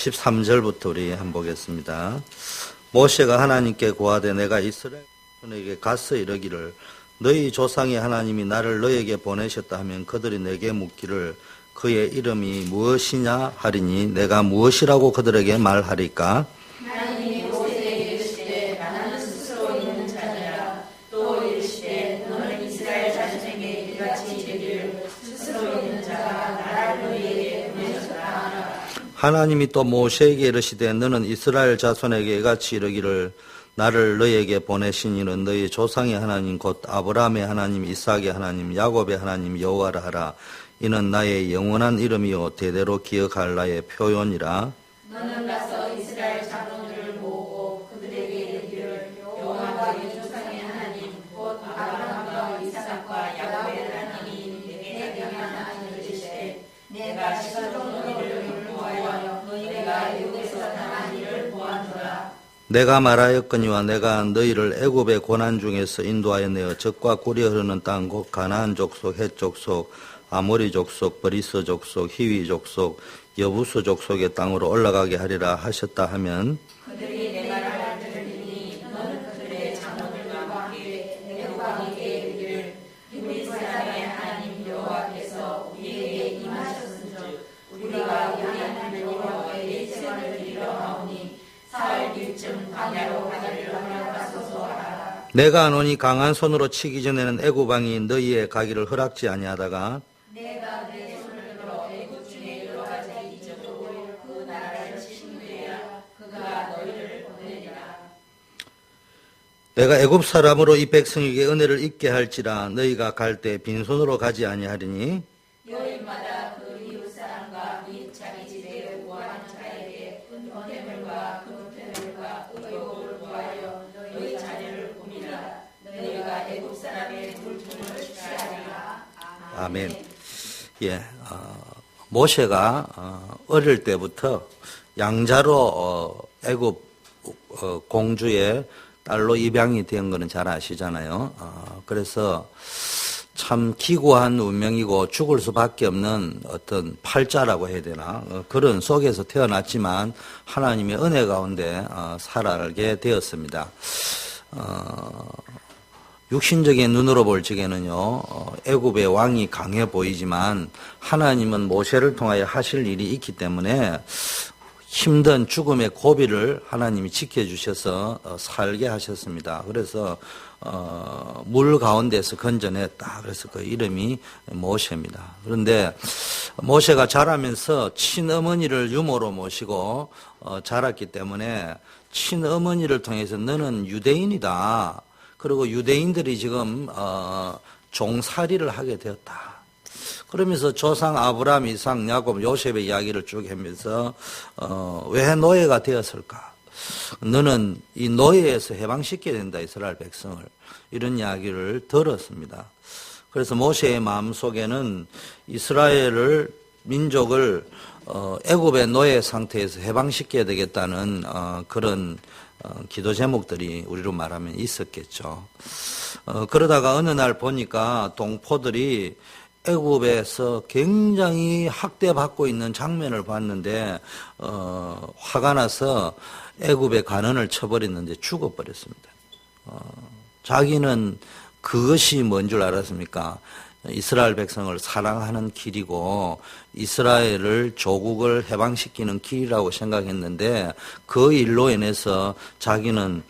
13절부터 우리 한번 보겠습니다. 모세가 하나님께 고하되 내가 이스라엘 자손에게 가서 이르기를 너희 조상의 하나님이 나를 너에게 보내셨다 하면 그들이 내게 묻기를 그의 이름이 무엇이냐 하리니 내가 무엇이라고 그들에게 말하리까? 하나님이 모세에게 이르시되 나는 스스로 있는 자니라. 또 이르시되 너는 이스라엘 자손에게 이같이 이르기를 스스로 있는 자가 나를 너희에게 보내셨다 하라. 하나님이 또 모세에게 이르시되 너는 이스라엘 자손에게 이같이 이르기를 나를 너희에게 보내신 이는 너희 조상의 하나님 곧 아브라함의 하나님 이삭의 하나님 야곱의 하나님 여호와라 하라. 이는 나의 영원한 이름이요 대대로 기억할 나의 표현이라. 너는 가서 이스라엘 자손들을 모으고 그들에게 이르기를 여호와가 이 조상의 하나님 곧 아브라함과 이삭과 야곱의 하나님이 내게 명하나 이르시되 내가 시가로 너희를 보하여 너희가 애굽에서 당한 일을 보았노라. 내가 말하였거니와 내가 너희를 애굽의 고난 중에서 인도하여 내어 젖과 꿀이 흐르는 땅 곧 가나안 족속 헷 족속 아모리 족속 브리스 족속 히위 족속 여부수 족속의 땅으로 올라가게 하리라 하셨다 하면 그들이 내 말을 들으리니 너는 그들의 장로들과 함께 애굽 왕에게 이르기를 우리 사람의 하나님 여호와께서 우리에게 임하셨은즉 우리가 우리 하나님 여호와께 예물을 드리려 하오니 사흘 뒤쯤 광야로 가기를 허락하소서 하라. 내가 노니 강한 손으로 치기 전에는 애굽 왕이 너희의 가기를 허락지 아니하다가 내가 내 손을 들어 애굽 중에 여러 가지 이적으로 그 나라를 치신 후에야 그가 너희를 보내리라. 내가 애굽 사람으로 이 백성에게 은혜를 입게 할지라 너희가 갈 때 빈손으로 가지 아니하리니 여인마다 그 이웃 사람과 및 자기 집에 구하는 자에게 은퇴물과 금퇴물과 의복을 구하여 너희 자녀를 봄이라. 너희가 애굽 사람의 물품을 취하리라. 아멘. 예, 모세가 어릴 때부터 양자로 애굽 공주의 딸로 입양이 된 거는 잘 아시잖아요. 그래서 참 기구한 운명이고 죽을 수밖에 없는 어떤 팔자라고 해야 되나 그런 속에서 태어났지만 하나님의 은혜 가운데 살아가게 되었습니다. 육신적인 눈으로 볼 적에는요, 애굽의 왕이 강해 보이지만 하나님은 모세를 통하여 하실 일이 있기 때문에 힘든 죽음의 고비를 하나님이 지켜주셔서 살게 하셨습니다. 그래서 물 가운데서 건져냈다. 그래서 그 이름이 모세입니다. 그런데 모세가 자라면서 친어머니를 유모로 모시고 자랐기 때문에 친어머니를 통해서 너는 유대인이다. 그리고 유대인들이 지금 종살이를 하게 되었다. 그러면서 조상 아브라함, 이삭, 야곱, 요셉의 이야기를 쭉 하면서 왜 노예가 되었을까? 너는 이 노예에서 해방시켜야 된다, 이스라엘 백성을. 이런 이야기를 들었습니다. 그래서 모세의 마음속에는 이스라엘을 민족을 애굽의 노예 상태에서 해방시켜야 되겠다는 그런 기도 제목들이 우리로 말하면 있었겠죠. 그러다가 어느 날 보니까 동포들이 애굽에서 굉장히 학대받고 있는 장면을 봤는데 화가 나서 애굽의 간원을 쳐버렸는데 죽어버렸습니다. 자기는 그것이 뭔 줄 알았습니까? 이스라엘 백성을 사랑하는 길이고 이스라엘을 조국을 해방시키는 길이라고 생각했는데 그 일로 인해서 자기는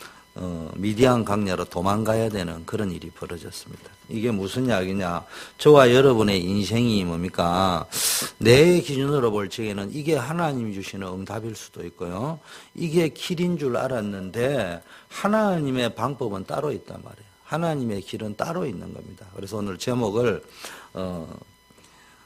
미디안 강야로 도망가야 되는 그런 일이 벌어졌습니다. 이게 무슨 이야기냐? 저와 여러분의 인생이 뭡니까? 내 기준으로 볼 적에는 이게 하나님이 주시는 응답일 수도 있고요. 이게 길인 줄 알았는데 하나님의 방법은 따로 있단 말이에요. 하나님의 길은 따로 있는 겁니다. 그래서 오늘 제목을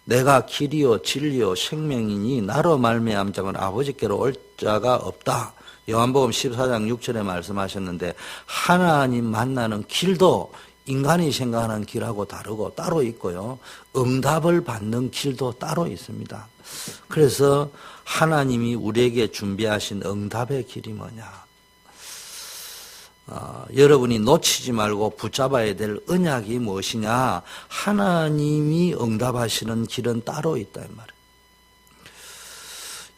내가 길이요 진리요 생명이니 나로 말미암은 자는 아버지께로 올 자가 없다. 요한복음 14장 6절에 말씀하셨는데 하나님 만나는 길도 인간이 생각하는 길하고 다르고 따로 있고요. 응답을 받는 길도 따로 있습니다. 그래서 하나님이 우리에게 준비하신 응답의 길이 뭐냐? 여러분이 놓치지 말고 붙잡아야 될 언약이 무엇이냐? 하나님이 응답하시는 길은 따로 있다 이 말이에요.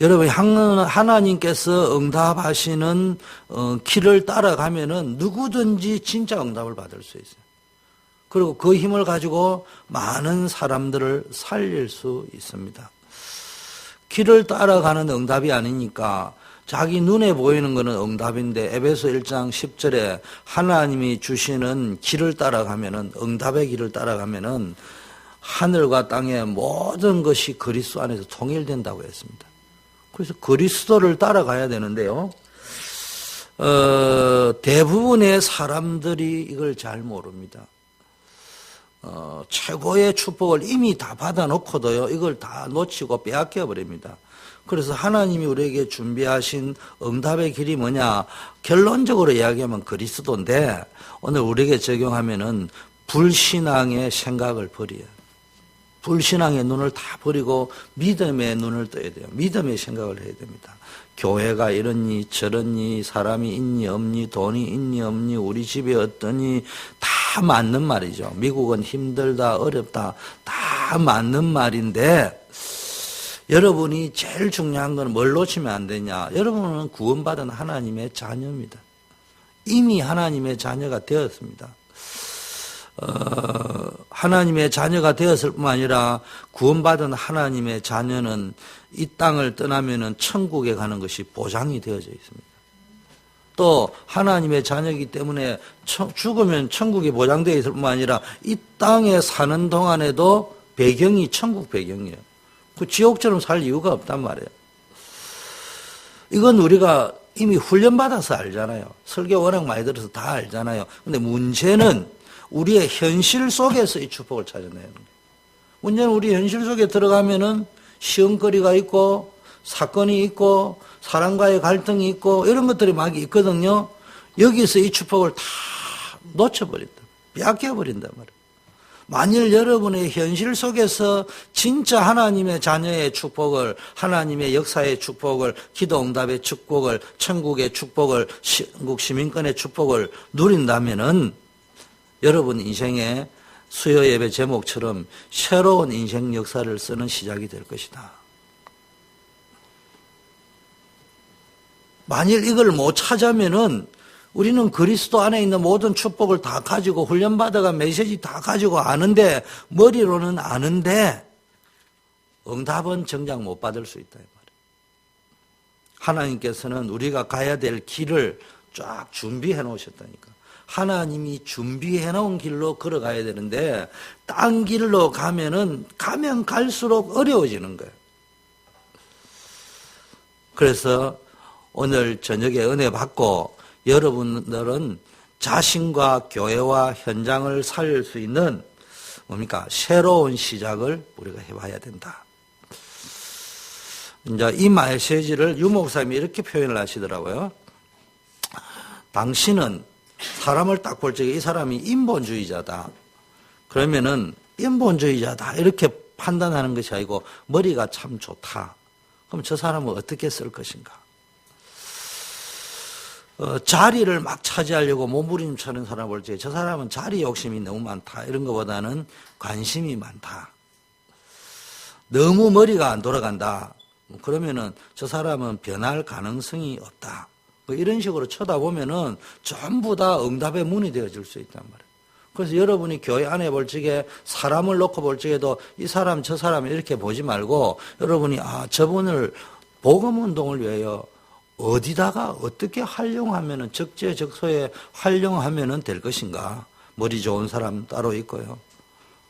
여러분, 하나님께서 응답하시는 길을 따라가면은 누구든지 진짜 응답을 받을 수 있어요. 그리고 그 힘을 가지고 많은 사람들을 살릴 수 있습니다. 길을 따라가는 응답이 아니니까 자기 눈에 보이는 것은 응답인데, 에베소 1장 10절에 하나님이 주시는 길을 따라가면은, 응답의 길을 따라가면은 하늘과 땅의 모든 것이 그리스도 안에서 통일된다고 했습니다. 그래서 그리스도를 따라가야 되는데요. 대부분의 사람들이 이걸 잘 모릅니다. 최고의 축복을 이미 다 받아놓고도요, 이걸 다 놓치고 빼앗겨 버립니다. 그래서 하나님이 우리에게 준비하신 응답의 길이 뭐냐? 결론적으로 이야기하면 그리스도인데, 오늘 우리에게 적용하면은 불신앙의 생각을 버려요. 불신앙의 눈을 다 버리고 믿음의 눈을 떠야 돼요. 믿음의 생각을 해야 됩니다. 교회가 이러니 저러니, 사람이 있니 없니, 돈이 있니 없니, 우리 집이 어떠니, 다 맞는 말이죠. 미국은 힘들다, 어렵다, 다 맞는 말인데, 여러분이 제일 중요한 건 뭘 놓치면 안 되냐? 여러분은 구원받은 하나님의 자녀입니다. 이미 하나님의 자녀가 되었습니다. 하나님의 자녀가 되었을 뿐만 아니라 구원받은 하나님의 자녀는 이 땅을 떠나면은 천국에 가는 것이 보장이 되어져 있습니다. 또 하나님의 자녀이기 때문에 죽으면 천국이 보장되어 있을 뿐만 아니라 이 땅에 사는 동안에도 배경이 천국 배경이에요. 그 지옥처럼 살 이유가 없단 말이에요. 이건 우리가 이미 훈련받아서 알잖아요. 설교 워낙 많이 들어서 다 알잖아요. 근데 문제는 우리의 현실 속에서 이 축복을 찾아내는 거예요. 문제는 우리 현실 속에 들어가면은 시험거리가 있고, 사건이 있고, 사람과의 갈등이 있고, 이런 것들이 막 있거든요. 여기서 이 축복을 다 놓쳐버린다. 빼앗겨버린단 말이에요. 만일 여러분의 현실 속에서 진짜 하나님의 자녀의 축복을, 하나님의 역사의 축복을, 기도 응답의 축복을, 천국의 축복을, 한국 시민권의 축복을 누린다면은 여러분 인생의 수요 예배 제목처럼 새로운 인생 역사를 쓰는 시작이 될 것이다. 만일 이걸 못 찾으면은 우리는 그리스도 안에 있는 모든 축복을 다 가지고 훈련받아가 메시지 다 가지고 아는데, 머리로는 아는데 응답은 정작 못 받을 수 있다 이 말이에요. 하나님께서는 우리가 가야 될 길을 쫙 준비해 놓으셨다니까. 하나님이 준비해 놓은 길로 걸어가야 되는데, 딴 길로 가면 갈수록 어려워지는 거예요. 그래서 오늘 저녁에 은혜 받고 여러분들은 자신과 교회와 현장을 살릴 수 있는 뭡니까? 새로운 시작을 우리가 해봐야 된다. 이제 이 메시지를 유 목사님이 이렇게 표현을 하시더라고요. 당신은 사람을 딱 볼 적에 이 사람이 인본주의자다. 그러면은 인본주의자다 이렇게 판단하는 것이 아니고 머리가 참 좋다. 그럼 저 사람은 어떻게 쓸 것인가? 자리를 막 차지하려고 몸부림치는 사람 볼 적에 저 사람은 자리 욕심이 너무 많다. 이런 것보다는 관심이 많다. 너무 머리가 안 돌아간다. 그러면은 저 사람은 변할 가능성이 없다. 이런 식으로 쳐다보면은 전부 다 응답의 문이 되어질 수 있단 말이에요. 그래서 여러분이 교회 안에 볼 적에 사람을 놓고 볼 적에도 이 사람 저 사람 이렇게 보지 말고 여러분이 저분을 복음운동을 위하여 어디다가 어떻게 활용하면은 적재적소에 활용하면은 될 것인가. 머리 좋은 사람 따로 있고요.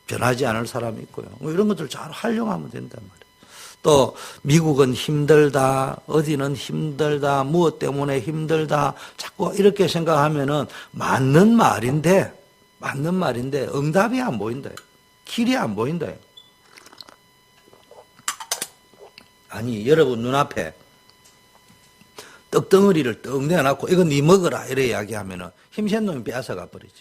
변하지 않을 사람이 있고요. 이런 것들 잘 활용하면 된단 말이에요. 또 미국은 힘들다, 어디는 힘들다, 무엇 때문에 힘들다, 자꾸 이렇게 생각하면은 맞는 말인데 응답이 안 보인다. 길이 안 보인다. 아니 여러분 눈앞에 떡덩어리를 떡 내어놓고 이거 네 먹어라 이래 이야기하면은 힘센 놈이 빼앗아가 버리지.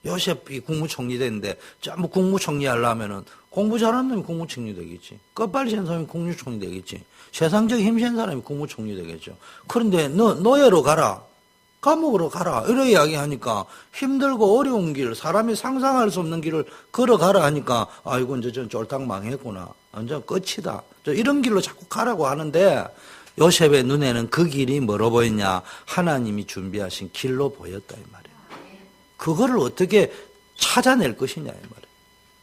요셉이 국무총리 됐는데 전부 국무총리 하려면은 공부 잘하는 놈이 국무총리 되겠지. 끝발이 센 사람이 국무총리 되겠지. 세상적 힘센 사람이 국무총리 되겠죠. 그런데 너 노예로 가라. 감옥으로 가라. 이런 이야기 하니까 힘들고 어려운 길, 사람이 상상할 수 없는 길을 걸어가라 하니까 아이고, 이제 전 쫄딱 망했구나. 완전 끝이다. 이런 길로 자꾸 가라고 하는데 요셉의 눈에는 그 길이 뭐로 보였냐? 하나님이 준비하신 길로 보였다, 이 말이에요. 그거를 어떻게 찾아낼 것이냐, 이 말이에요.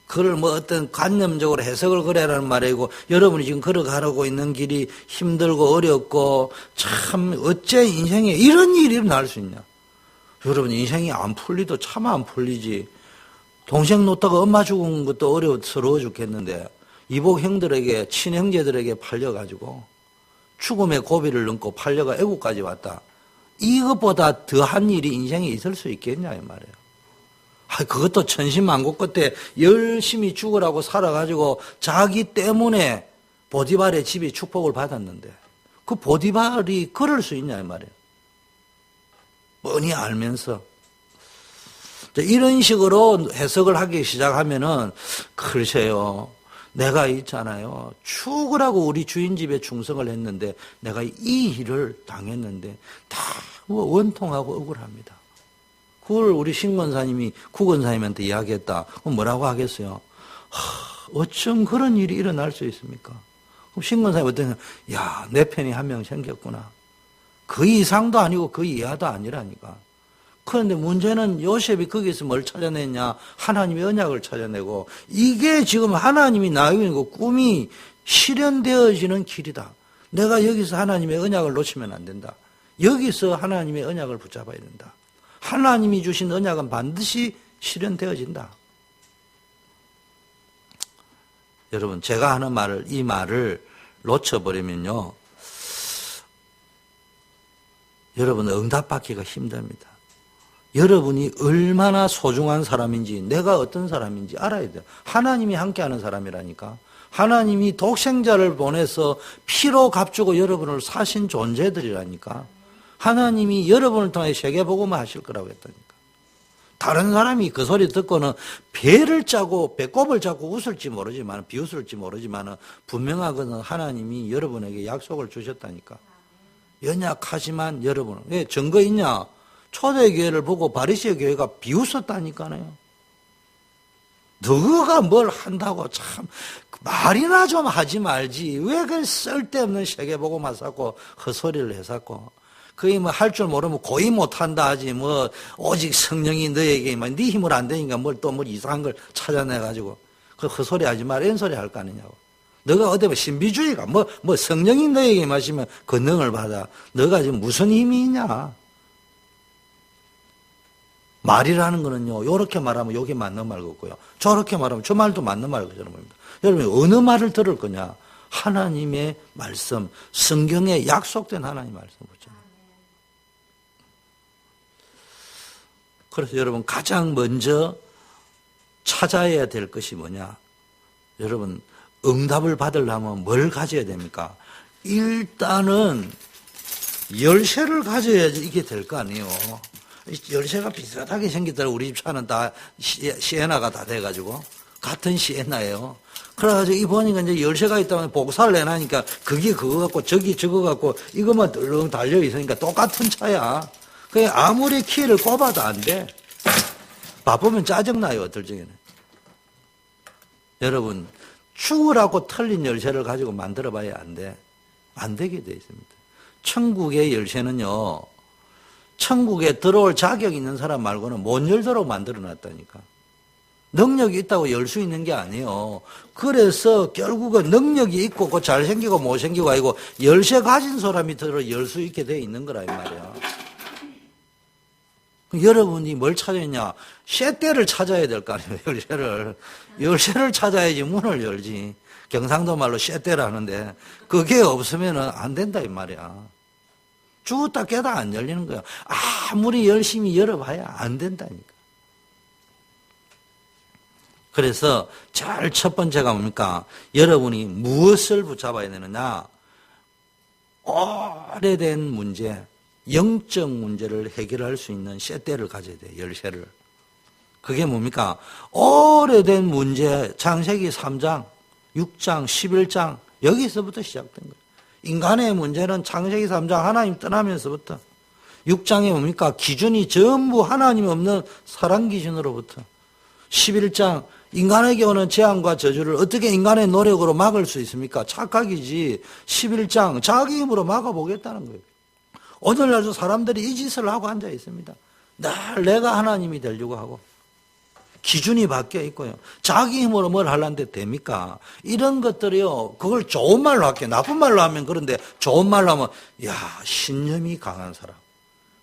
그걸 뭐 어떤 관념적으로 해석을 그래라는 말이고, 여러분이 지금 걸어가라고 있는 길이 힘들고 어렵고, 참, 어째 인생에 이런 일이 일어날 수 있냐? 여러분, 인생이 안 풀리도 참 안 풀리지. 동생 놓다가 엄마 죽은 것도 어려워 죽겠는데, 이복 형들에게, 친형제들에게 팔려가지고, 죽음의 고비를 넘고 팔려가 애국까지 왔다. 이것보다 더한 일이 인생에 있을 수 있겠냐, 이 말이에요. 그것도 천신만고 끝에 열심히 죽으라고 살아가지고 자기 때문에 보디발의 집이 축복을 받았는데 그 보디발이 그럴 수 있냐 이 말이에요. 뻔히 알면서 이런 식으로 해석을 하기 시작하면은 글쎄요, 내가 있잖아요, 죽으라고 우리 주인 집에 충성을 했는데 내가 이 일을 당했는데 다 원통하고 억울합니다. 그걸 우리 신권사님이 구권사님한테 이야기했다. 그럼 뭐라고 하겠어요? 어쩜 그런 일이 일어날 수 있습니까? 그럼 신권사님 어떠냐? 야, 내 편이 한 명 생겼구나. 그 이상도 아니고 그 이하도 아니라니까. 그런데 문제는 요셉이 거기서 뭘 찾아냈냐? 하나님의 언약을 찾아내고 이게 지금 하나님이 나에게 꿈이 실현되어지는 길이다. 내가 여기서 하나님의 언약을 놓치면 안 된다. 여기서 하나님의 언약을 붙잡아야 된다. 하나님이 주신 언약은 반드시 실현되어진다. 여러분, 제가 하는 이 말을 놓쳐버리면요, 여러분 응답받기가 힘듭니다. 여러분이 얼마나 소중한 사람인지, 내가 어떤 사람인지 알아야 돼요. 하나님이 함께하는 사람이라니까. 하나님이 독생자를 보내서 피로 값주고 여러분을 사신 존재들이라니까. 하나님이 여러분을 통해 세계복음을 하실 거라고 했다니까. 다른 사람이 그 소리 듣고는 배를 짜고 배꼽을 잡고 웃을지 모르지만, 비웃을지 모르지만 분명하거든 하나님이 여러분에게 약속을 주셨다니까. 연약하지만 여러분, 왜 증거 있냐? 초대교회를 보고 바리새 교회가 비웃었다니까요. 너가 뭘 한다고 참 말이나 좀 하지 말지. 왜 그 쓸데없는 세계복음 하사고 헛소리를 해사고. 그게 뭐 할 줄 모르면 고의 못한다 하지. 뭐 오직 성령이 너에게 네 힘을 안 되니까 뭘 또 뭐 이상한 걸 찾아내가지고 그 헛소리 하지 말, 이런 소리 할 거 아니냐고. 너가 어디 뭐 신비주의가 뭐 성령이 너에게 마시면 권능을 받아. 너가 지금 무슨 힘이 있냐? 말이라는 거는요, 요렇게 말하면 요게 맞는 말 같고요, 저렇게 말하면 저 말도 맞는 말 같은 겁니다. 여러분, 어느 말을 들을 거냐? 하나님의 말씀, 성경에 약속된 하나님의 말씀 보죠. 그래서 여러분, 가장 먼저 찾아야 될 것이 뭐냐? 여러분, 응답을 받으려면 뭘 가져야 됩니까? 일단은 열쇠를 가져야지 이게 될 거 아니에요. 열쇠가 비슷하게 생겼더라고. 우리 집 차는 다 시에나가 다 돼가지고 같은 시에나예요. 그래가지고 이 보니까 이제 열쇠가 있다면 복사를 내놔니까 그게 그거 같고 저기 저거 같고 이것만 덜렁 달려 있으니까 똑같은 차야. 그게 아무리 키를 꼽아도 안 돼. 바쁘면 짜증나요, 어떨 적에는. 여러분, 죽으라고 틀린 열쇠를 가지고 만들어 봐야 안 돼. 안 되게 돼 있습니다. 천국의 열쇠는요, 천국에 들어올 자격이 있는 사람 말고는 못 열도록 만들어 놨다니까. 능력이 있다고 열 수 있는 게 아니에요. 그래서 결국은 능력이 있고 그 잘생기고 못생기고 아니고 열쇠 가진 사람이 들어 열 수 있게 돼 있는 거라 이 말이야. 여러분이 뭘 찾았냐? 쇠대를 찾아야 될 거 아니에요. 열쇠를 찾아야지 문을 열지. 경상도 말로 쇠대를 하는데 그게 없으면 안 된다 이 말이야. 죽었다 깨다 안 열리는 거야. 아무리 열심히 열어봐야 안 된다니까. 그래서 제일 첫 번째가 뭡니까? 여러분이 무엇을 붙잡아야 되느냐? 오래된 문제, 영적 문제를 해결할 수 있는 쇠대를 가져야 돼요. 열쇠를. 그게 뭡니까? 오래된 문제, 창세기 3장, 6장, 11장 여기서부터 시작된 거예요. 인간의 문제는 창세기 3장 하나님 떠나면서부터 6장에 뭡니까? 기준이 전부 하나님 없는 사랑 기준으로부터. 11장 인간에게 오는 재앙과 저주를 어떻게 인간의 노력으로 막을 수 있습니까? 착각이지. 11장 자기 힘으로 막아보겠다는 거예요. 오늘날도 사람들이 이 짓을 하고 앉아 있습니다. 늘 내가 하나님이 되려고 하고 기준이 바뀌어 있고요. 자기 힘으로 뭘 하려는데 됩니까? 이런 것들이요. 그걸 좋은 말로 할게요. 나쁜 말로 하면 그런데 좋은 말로 하면 신념이 강한 사람,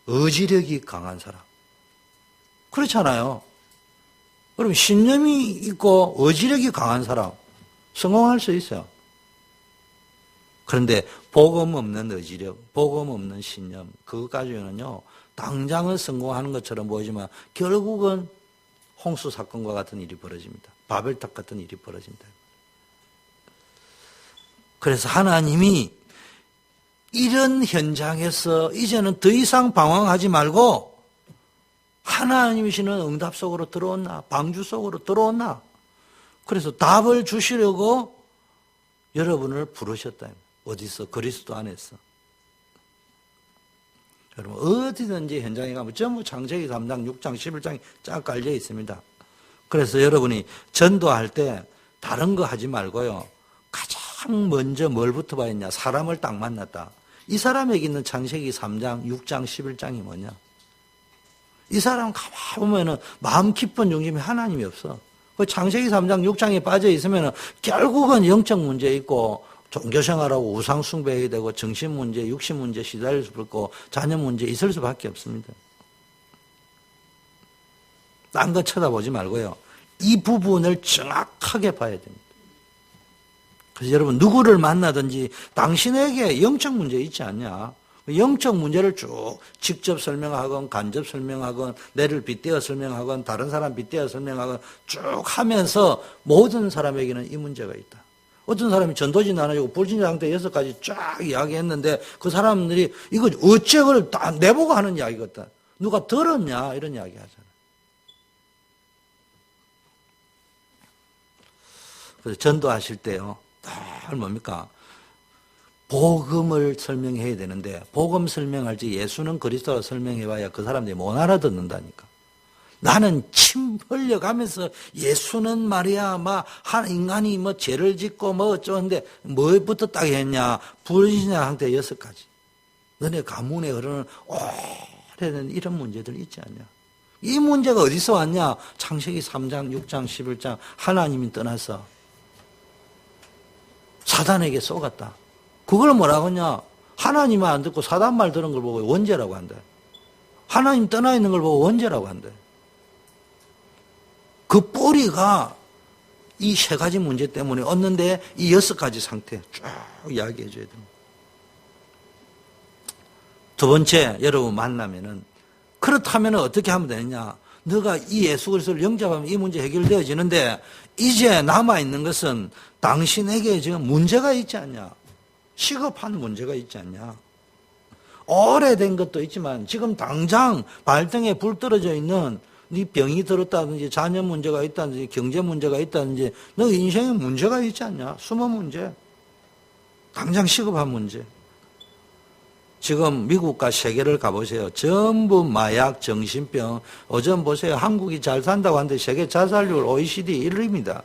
의지력이 강한 사람. 그렇잖아요. 그럼 신념이 있고 의지력이 강한 사람 성공할 수 있어요. 그런데 복음 없는 의지력, 복음 없는 신념 그거 가지고는요. 당장은 성공하는 것처럼 보이지만 결국은 홍수 사건과 같은 일이 벌어집니다. 바벨탑 같은 일이 벌어진다. 그래서 하나님이 이런 현장에서 이제는 더 이상 방황하지 말고 하나님이시는 응답 속으로 들어온나? 방주 속으로 들어온나? 그래서 답을 주시려고 여러분을 부르셨다. 어디서? 그리스도 안에서. 여러분 어디든지 현장에 가면 전부 창세기 3장, 6장, 11장이 쫙 깔려 있습니다. 그래서 여러분이 전도할 때 다른 거 하지 말고요. 가장 먼저 뭘부터 봐야 했냐? 사람을 딱 만났다. 이 사람에게 있는 창세기 3장, 6장, 11장이 뭐냐? 이 사람 가만히 보면은 마음 깊은 중심에 하나님이 없어. 그 창세기 3장, 6장에 빠져 있으면은 결국은 영적 문제 있고 종교생활하고 우상 숭배해야 되고 정신 문제, 육신 문제 시달릴 수 있고 자녀 문제 있을 수밖에 없습니다. 딴 거 쳐다보지 말고요. 이 부분을 정확하게 봐야 됩니다. 그래서 여러분 누구를 만나든지 당신에게 영적 문제 있지 않냐? 영적 문제를 쭉 직접 설명하건 간접 설명하건 내를 빗대어 설명하건 다른 사람 빗대어 설명하건 쭉 하면서 모든 사람에게는 이 문제가 있다. 어떤 사람이 전도지 나눠주고 불신자 상태 6가지 쫙 이야기했는데 그 사람들이 이거 어째 그걸 다 내보고 하는 이야기거든. 누가 들었냐 이런 이야기 하잖아. 그래서 전도하실 때요. 늘 뭡니까? 복음을 설명해야 되는데 복음 설명할지 예수는 그리스도라 설명해봐야 그 사람들이 못 알아듣는다니까. 나는 침 흘려가면서 예수는 말이야 한 인간이 죄를 짓고 어쩌는데 뭐부터 딱 했냐? 불신자 상태 6가지. 너네 가문에 흐르는 오래된 이런 문제들 있지 않냐? 이 문제가 어디서 왔냐? 창세기 3장, 6장, 11장 하나님이 떠나서 사단에게 쏘갔다. 그걸 뭐라고 하냐? 하나님은 안 듣고 사단 말 들은 걸 보고 원죄라고 한다. 하나님 떠나 있는 걸 보고 원죄라고 한다. 그 뿌리가 이 3가지 문제 때문에 얻는데 이 6가지 상태 쭉 이야기해 줘야 됩니다. 두 번째, 여러분 만나면은 그렇다면 어떻게 하면 되느냐? 너가 이 예수 그리스도를 영접하면 이 문제 해결되어지는데 이제 남아있는 것은 당신에게 지금 문제가 있지 않냐? 시급한 문제가 있지 않냐? 오래된 것도 있지만 지금 당장 발등에 불 떨어져 있는 네 병이 들었다든지 자녀 문제가 있다든지 경제 문제가 있다든지 너 인생에 문제가 있지 않냐? 숨은 문제. 당장 시급한 문제. 지금 미국과 세계를 가보세요. 전부 마약, 정신병. 어전 보세요. 한국이 잘 산다고 하는데 세계 자살률 OECD 1위입니다.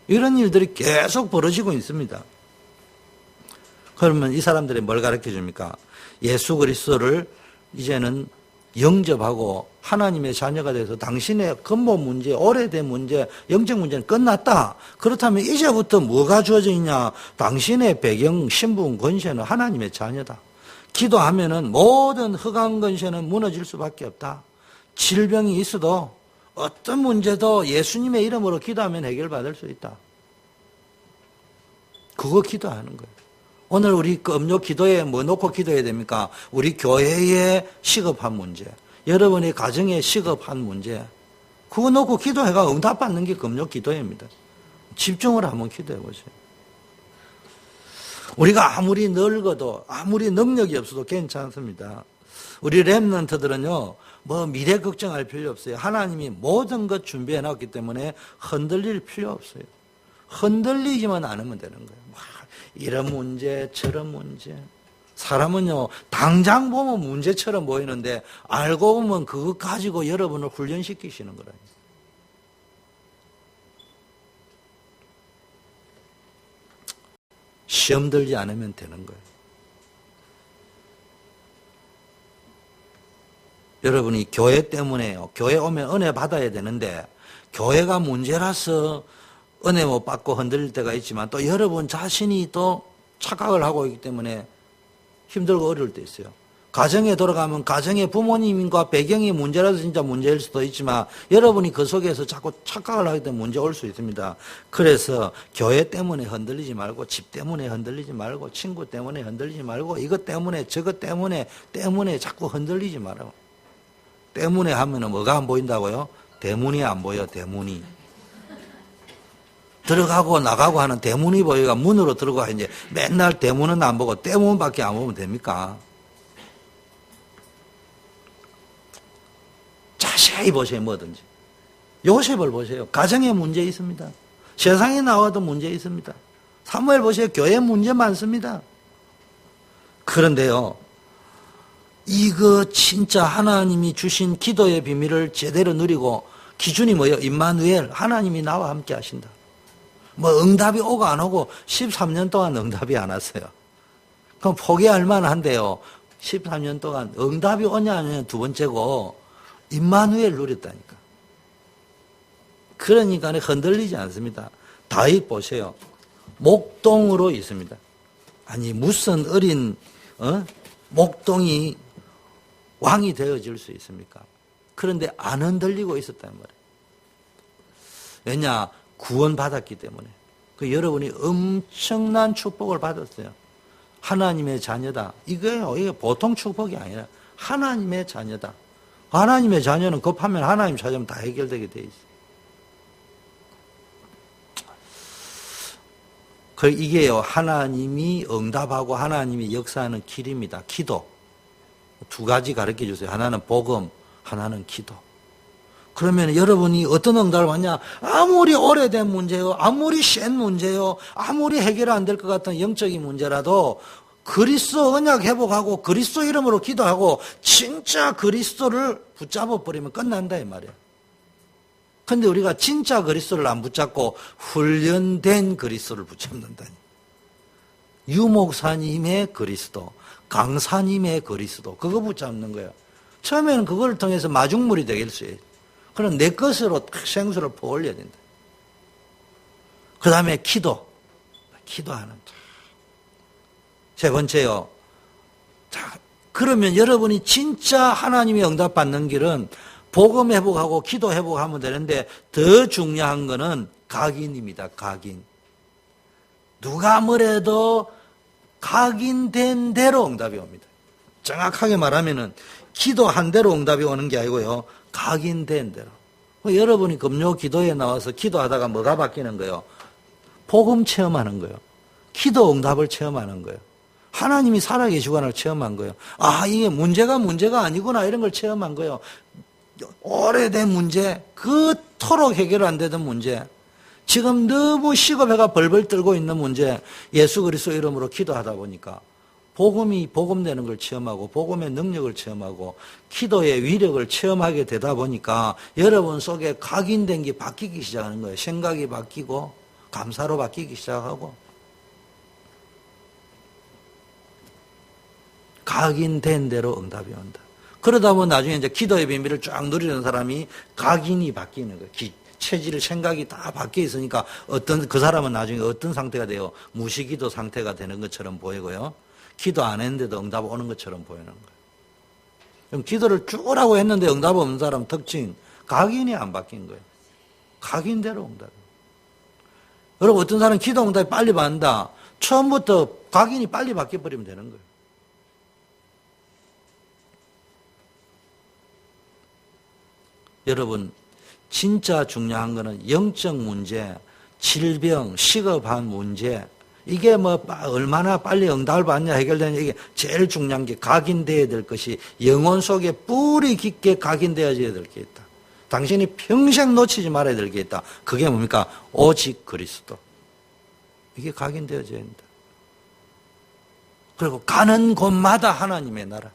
이런 일들이 계속 벌어지고 있습니다. 그러면 이 사람들이 뭘 가르쳐 줍니까? 예수 그리스도를 이제는 영접하고 하나님의 자녀가 돼서 당신의 근본 문제, 오래된 문제, 영적 문제는 끝났다. 그렇다면 이제부터 뭐가 주어져 있냐? 당신의 배경, 신분, 권세는 하나님의 자녀다. 기도하면은 모든 흑암 권세는 무너질 수밖에 없다. 질병이 있어도 어떤 문제도 예수님의 이름으로 기도하면 해결받을 수 있다. 그거 기도하는 거예요. 오늘 우리 음료 기도에 뭐 놓고 기도해야 됩니까? 우리 교회의 시급한 문제, 여러분의 가정의 시급한 문제, 그거 놓고 기도해가 응답받는 게 금요 기도회입니다. 집중을 한번 기도해 보세요. 우리가 아무리 늙어도 아무리 능력이 없어도 괜찮습니다. 우리 렘넌트들은요, 뭐 미래 걱정할 필요 없어요. 하나님이 모든 것 준비해 놨기 때문에 흔들릴 필요 없어요. 흔들리지만 않으면 되는 거예요. 이런 문제, 저런 문제. 사람은요, 당장 보면 문제처럼 보이는데 알고 보면 그거 가지고 여러분을 훈련시키시는 거라요. 시험 들지 않으면 되는 거예요. 여러분이 교회 때문에요. 교회 오면 은혜 받아야 되는데 교회가 문제라서 은혜 못 받고 흔들릴 때가 있지만 또 여러분 자신이 또 착각을 하고 있기 때문에 힘들고 어려울 때 있어요. 가정에 돌아가면 가정의 부모님과 배경이 문제라서 진짜 문제일 수도 있지만 여러분이 그 속에서 자꾸 착각을 하기 때문에 문제 올 수 있습니다. 그래서 교회 때문에 흔들리지 말고 집 때문에 흔들리지 말고 친구 때문에 흔들리지 말고 이것 때문에 저것 때문에 자꾸 흔들리지 말아요. 때문에 하면은 뭐가 안 보인다고요? 대문이 안 보여, 대문이. 들어가고 나가고 하는 대문이 보여가 문으로 들어가 이제 맨날 대문은 안 보고 대문밖에 안 보면 됩니까? 자세히 보세요, 뭐든지. 요셉을 보세요. 가정에 문제 있습니다. 세상에 나와도 문제 있습니다. 사무엘 보세요. 교회 문제 많습니다. 그런데요, 이거 진짜 하나님이 주신 기도의 비밀을 제대로 누리고 기준이 뭐예요? 임마누엘, 하나님이 나와 함께 하신다. 뭐 응답이 오고 안 오고 13년 동안 응답이 안 왔어요. 그럼 포기할 만한데요. 13년 동안 응답이 오냐 안 오냐 두 번째고 임마누엘 누렸다니까. 그러니까 흔들리지 않습니다. 다윗 보세요. 목동으로 있습니다. 아니 무슨 어린 목동이 왕이 되어질 수 있습니까? 그런데 안 흔들리고 있었단 말이에요. 왜냐? 구원받았기 때문에. 그 여러분이 엄청난 축복을 받았어요. 하나님의 자녀다. 이거예요. 이게 보통 축복이 아니라 하나님의 자녀다. 하나님의 자녀는 급하면 하나님 찾으면 다 해결되게 돼 있어요. 이게요, 하나님이 응답하고 하나님이 역사하는 길입니다. 기도. 두 가지 가르쳐 주세요. 하나는 복음, 하나는 기도. 그러면 여러분이 어떤 응답을 받냐? 아무리 오래된 문제요, 아무리 센 문제요, 아무리 해결 안 될 것 같은 영적인 문제라도 그리스도 언약 회복하고 그리스도 이름으로 기도하고 진짜 그리스도를 붙잡아 버리면 끝난다 이 말이에요. 근데 우리가 진짜 그리스도를 안 붙잡고 훈련된 그리스도를 붙잡는다니. 유목사님의 그리스도, 강사님의 그리스도, 그거 붙잡는 거예요. 처음에는 그걸 통해서 마중물이 되겠어요. 그럼 내 것으로 생수를 퍼올려야 된다. 그 다음에 기도하는. 세 번째요. 자, 그러면 여러분이 진짜 하나님의 응답 받는 길은 복음 회복하고 기도 회복하면 되는데 더 중요한 거는 각인입니다. 각인. 누가 뭐래도 각인된 대로 응답이 옵니다. 정확하게 말하면은 기도한 대로 응답이 오는 게 아니고요. 각인된 대로. 여러분이 금요 기도에 나와서 기도하다가 뭐가 바뀌는 거예요? 복음 체험하는 거예요. 기도 응답을 체험하는 거예요. 하나님이 살아계시구나를 체험한 거예요. 아, 이게 문제가 아니구나 이런 걸 체험한 거예요. 오래된 문제, 그토록 해결 안 되던 문제, 지금 너무 식어배가 벌벌 떨고 있는 문제, 예수 그리스도 이름으로 기도하다 보니까 복음이 복음되는 걸 체험하고 복음의 능력을 체험하고 기도의 위력을 체험하게 되다 보니까 여러분 속에 각인된 게 바뀌기 시작하는 거예요. 생각이 바뀌고 감사로 바뀌기 시작하고 각인된 대로 응답이 온다. 그러다 보면 나중에 이제 기도의 비밀을 쫙 누리는 사람이 각인이 바뀌는 거예요. 체질, 생각이 다 바뀌어 있으니까 그 사람은 나중에 어떤 상태가 돼요? 무시기도 상태가 되는 것처럼 보이고요. 기도 안 했는데도 응답 오는 것처럼 보이는 거예요. 그럼 기도를 쭉 하고 했는데 응답 없는 사람 특징, 각인이 안 바뀐 거예요. 각인대로 응답. 여러분 어떤 사람은 기도 응답이 빨리 받는다. 처음부터 각인이 빨리 바뀌어버리면 되는 거예요. 여러분 진짜 중요한 거는 영적 문제, 질병, 식업한 문제, 이게 뭐 얼마나 빨리 응답을 받냐 해결되냐, 이게 제일 중요한 게 각인되어야 될 것이 영혼 속에 뿌리 깊게 각인되어져야 될 게 있다. 당신이 평생 놓치지 말아야 될 게 있다. 그게 뭡니까? 오직 그리스도. 이게 각인되어져야 된다. 그리고 가는 곳마다 하나님의 나라.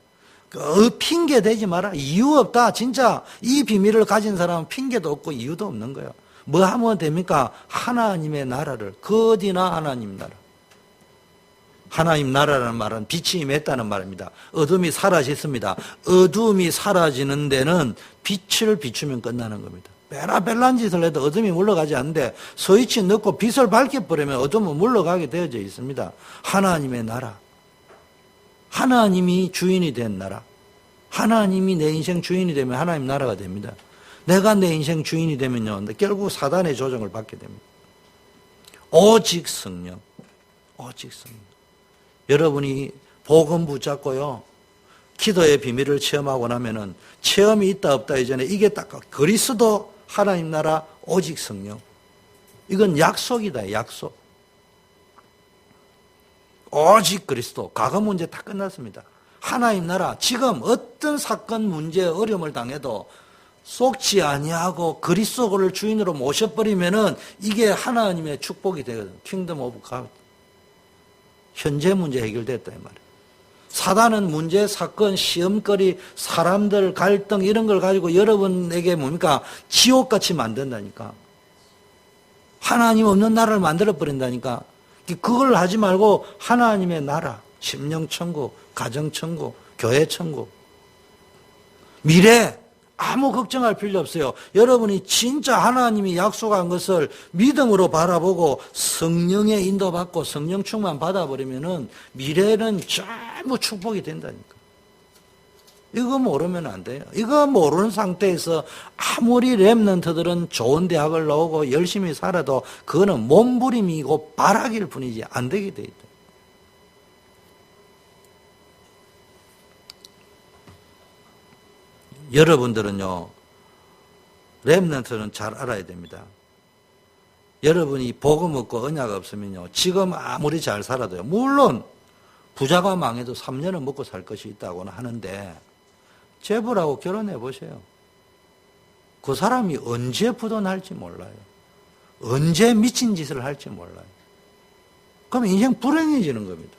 핑계 대지 마라. 이유 없다. 진짜 이 비밀을 가진 사람은 핑계도 없고 이유도 없는 거예요. 뭐 하면 됩니까? 하나님의 나라를. 그 어디나 하나님 나라. 하나님 나라라는 말은 빛이 임했다는 말입니다. 어둠이 사라졌습니다. 어둠이 사라지는 데는 빛을 비추면 끝나는 겁니다. 베라벨란 짓을 해도 어둠이 물러가지 않는데 스위치 넣고 빛을 밝혀버리면 어둠은 물러가게 되어져 있습니다. 하나님의 나라. 하나님이 주인이 된 나라. 하나님이 내 인생 주인이 되면 하나님 나라가 됩니다. 내가 내 인생 주인이 되면요, 결국 사단의 조정을 받게 됩니다. 오직 성령. 오직 성령. 여러분이 복음 붙잡고요, 기도의 비밀을 체험하고 나면은 체험이 있다 없다 이전에 이게 딱 그리스도, 하나님 나라, 오직 성령. 이건 약속이다. 약속. 오직 그리스도. 과거 문제 다 끝났습니다. 하나님 나라. 지금 어떤 사건 문제 어려움을 당해도 속지 아니하고 그리스도를 주인으로 모셔버리면은 이게 하나님의 축복이 되거든. 킹덤 오브 갓. 현재 문제 해결됐다 이 말이에요. 사단은 문제, 사건, 시험거리, 사람들, 갈등 이런 걸 가지고 여러분에게 뭡니까? 지옥같이 만든다니까. 하나님 없는 나라를 만들어버린다니까. 그걸 하지 말고 하나님의 나라, 심령천국, 가정천국, 교회천국, 미래 아무 걱정할 필요 없어요. 여러분이 진짜 하나님이 약속한 것을 믿음으로 바라보고 성령의 인도받고 성령 충만 받아버리면은 미래는 전부 축복이 된다니까. 이거 모르면 안 돼요. 이거 모르는 상태에서 아무리 렘넌트들은 좋은 대학을 나오고 열심히 살아도 그거는 몸부림이고 바라기일 뿐이지 안 되게 돼 있다. 여러분들은요, 렘넌트는 잘 알아야 됩니다. 여러분이 복음 없고 언약 없으면요, 지금 아무리 잘 살아도요, 물론 부자가 망해도 3년은 먹고 살 것이 있다고는 하는데 제부라고 결혼해 보세요. 그 사람이 언제 부도날지 몰라요. 언제 미친 짓을 할지 몰라요. 그럼 인생 불행해지는 겁니다.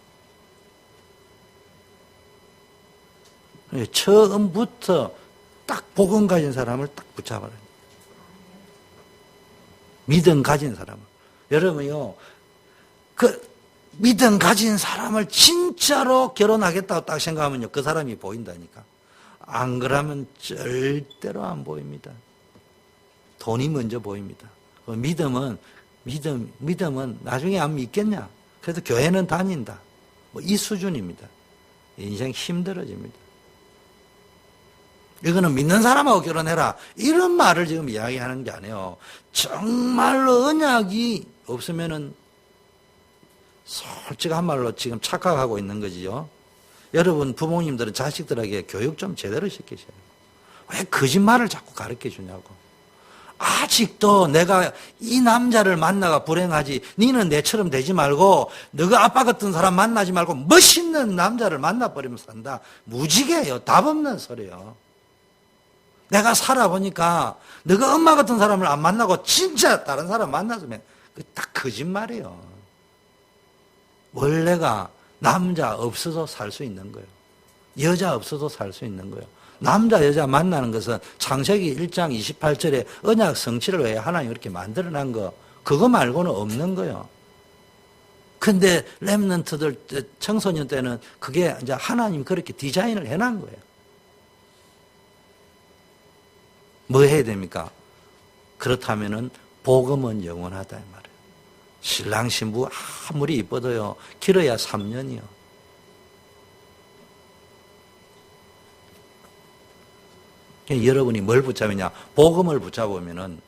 처음부터 딱 복음 가진 사람을 딱 붙잡아라. 믿음 가진 사람을. 여러분요, 그 믿음 가진 사람을 진짜로 결혼하겠다고 딱 생각하면요, 그 사람이 보인다니까. 안 그러면 절대로 안 보입니다. 돈이 먼저 보입니다. 믿음은 나중에 안 믿겠냐? 그래도 교회는 다닌다. 뭐 이 수준입니다. 인생 힘들어집니다. 이거는 믿는 사람하고 결혼해라. 이런 말을 지금 이야기하는 게 아니에요. 정말로 언약이 없으면은 솔직한 말로 지금 착각하고 있는 거지요. 여러분 부모님들은 자식들에게 교육 좀 제대로 시키셔요. 왜 거짓말을 자꾸 가르쳐 주냐고. 아직도 내가 이 남자를 만나가 불행하지, 니는 내처럼 되지 말고 너가 아빠 같은 사람 만나지 말고 멋있는 남자를 만나버리면 산다. 무지개예요. 답 없는 소리예요. 내가 살아보니까 너가 엄마 같은 사람을 안 만나고 진짜 다른 사람 만났으면 딱 거짓말이에요. 원래가 남자 없어도 살 수 있는 거예요. 여자 없어도 살 수 있는 거예요. 남자 여자 만나는 것은 창세기 1장 28절에 언약 성취를 위해 하나님 이렇게 만들어낸 거, 그거 말고는 없는 거예요. 근데 렘넌트들 청소년 때는 그게 이제 하나님 그렇게 디자인을 해놓은 거예요. 뭐 해야 됩니까? 그렇다면은 복음은 영원하다 이 말이에요. 신랑 신부 아무리 이뻐도요, 길어야 3년이요. 여러분이 뭘 붙잡느냐? 복음을 붙잡으면은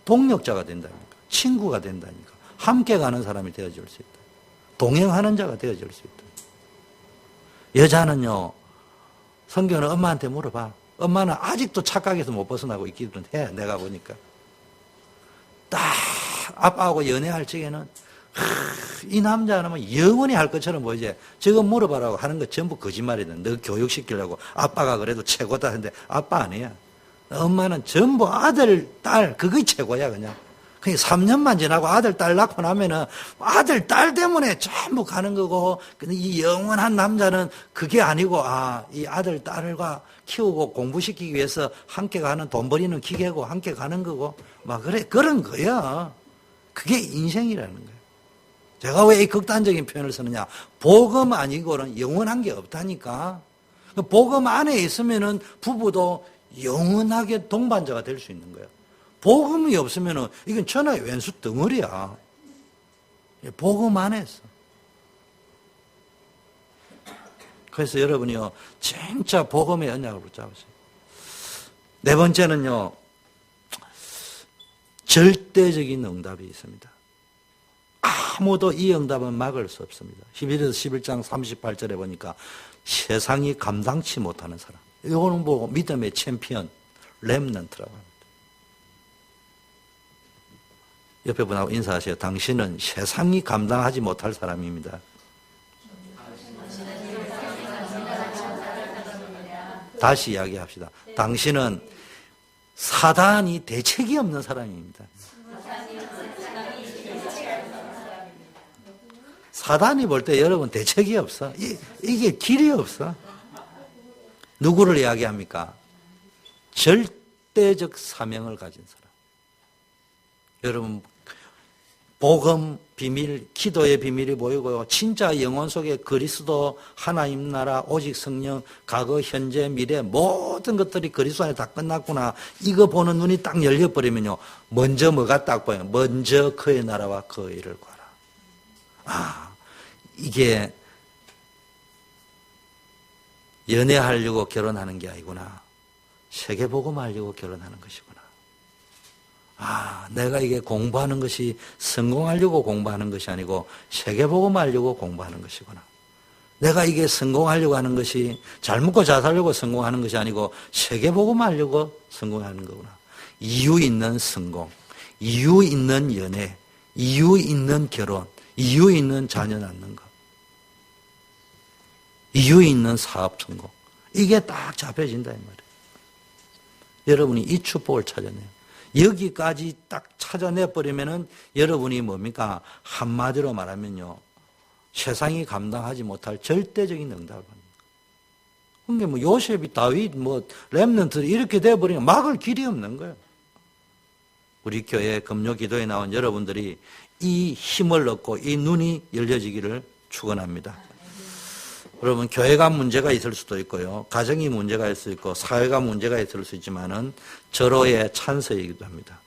동력자가 된다니까. 친구가 된다니까. 함께 가는 사람이 되어줄 수 있다. 동행하는 자가 되어줄 수 있다. 여자는요, 성경은 엄마한테 물어봐. 엄마는 아직도 착각해서 못 벗어나고 있기는 해. 내가 보니까. 딱 아빠하고 연애할 적에는 이 남자는 뭐 영원히 할 것처럼 보이지. 저거 물어봐라고 하는 거 전부 거짓말이다. 너 교육시키려고 아빠가 그래도 최고다 하는데 아빠 아니야. 엄마는 전부 아들, 딸 그게 최고야 그냥. 그러니까 3년만 지나고 아들, 딸 낳고 나면은 아들, 딸 때문에 전부 가는 거고, 근데 이 영원한 남자는 그게 아니고, 이 아들, 딸과 키우고 공부시키기 위해서 함께 가는 돈 버리는 기계고, 함께 가는 거고, 그래, 그런 거야. 그게 인생이라는 거예요. 제가 왜 이 극단적인 표현을 쓰느냐. 복음 아니고는 영원한 게 없다니까. 복음 안에 있으면은 부부도 영원하게 동반자가 될 수 있는 거예요. 복음이 없으면은 이건 천하의 왼수 덩어리야. 복음 안에서. 그래서 여러분이요, 진짜 복음의 언약을 붙잡으세요. 네 번째는요, 절대적인 응답이 있습니다. 아무도 이 응답은 막을 수 없습니다. 히브리서 11장 38절에 보니까 세상이 감당치 못하는 사람. 이거는 뭐 믿음의 챔피언, 렘넌트라고 합니다. 옆에 분하고 인사하세요. 당신은 세상이 감당하지 못할 사람입니다. 다시 이야기합시다. 당신은 사단이 대책이 없는 사람입니다. 사단이 볼 때 여러분 대책이 없어. 이게 길이 없어. 누구를 이야기합니까? 절대적 사명을 가진 사람. 여러분, 복음 비밀, 기도의 비밀이 보이고요. 진짜 영혼 속에 그리스도, 하나님 나라, 오직 성령, 과거, 현재, 미래 모든 것들이 그리스도 안에 다 끝났구나. 이거 보는 눈이 딱 열려버리면요. 먼저 뭐가 딱 보여요? 먼저 그의 나라와 그 일을 구하라. 이게 연애하려고 결혼하는 게 아니구나. 세계복음 하려고 결혼하는 것이구나. 내가 이게 공부하는 것이 성공하려고 공부하는 것이 아니고 세계복음 하려고 공부하는 것이구나. 내가 이게 성공하려고 하는 것이 잘 먹고 잘 살려고 성공하는 것이 아니고 세계복음 하려고 성공하는 거구나. 이유 있는 성공, 이유 있는 연애, 이유 있는 결혼, 이유 있는 자녀 낳는 것, 이유 있는 사업 성공. 이게 딱 잡혀진다 이 말이에요. 여러분이 이 축복을 찾아내요. 여기까지 딱 찾아내버리면은 여러분이 뭡니까? 한마디로 말하면요, 세상이 감당하지 못할 절대적인 응답을 받는 거예요. 그러니까 뭐 요셉이 다윗 렘넌트들이 이렇게 돼버리면 막을 길이 없는 거예요. 우리 교회 금요 기도에 나온 여러분들이 이 힘을 얻고 이 눈이 열려지기를 축원합니다. 여러분, 교회가 문제가 있을 수도 있고요, 가정이 문제가 있을 수 있고, 사회가 문제가 있을 수 있지만은 절호의 찬스이기도 합니다.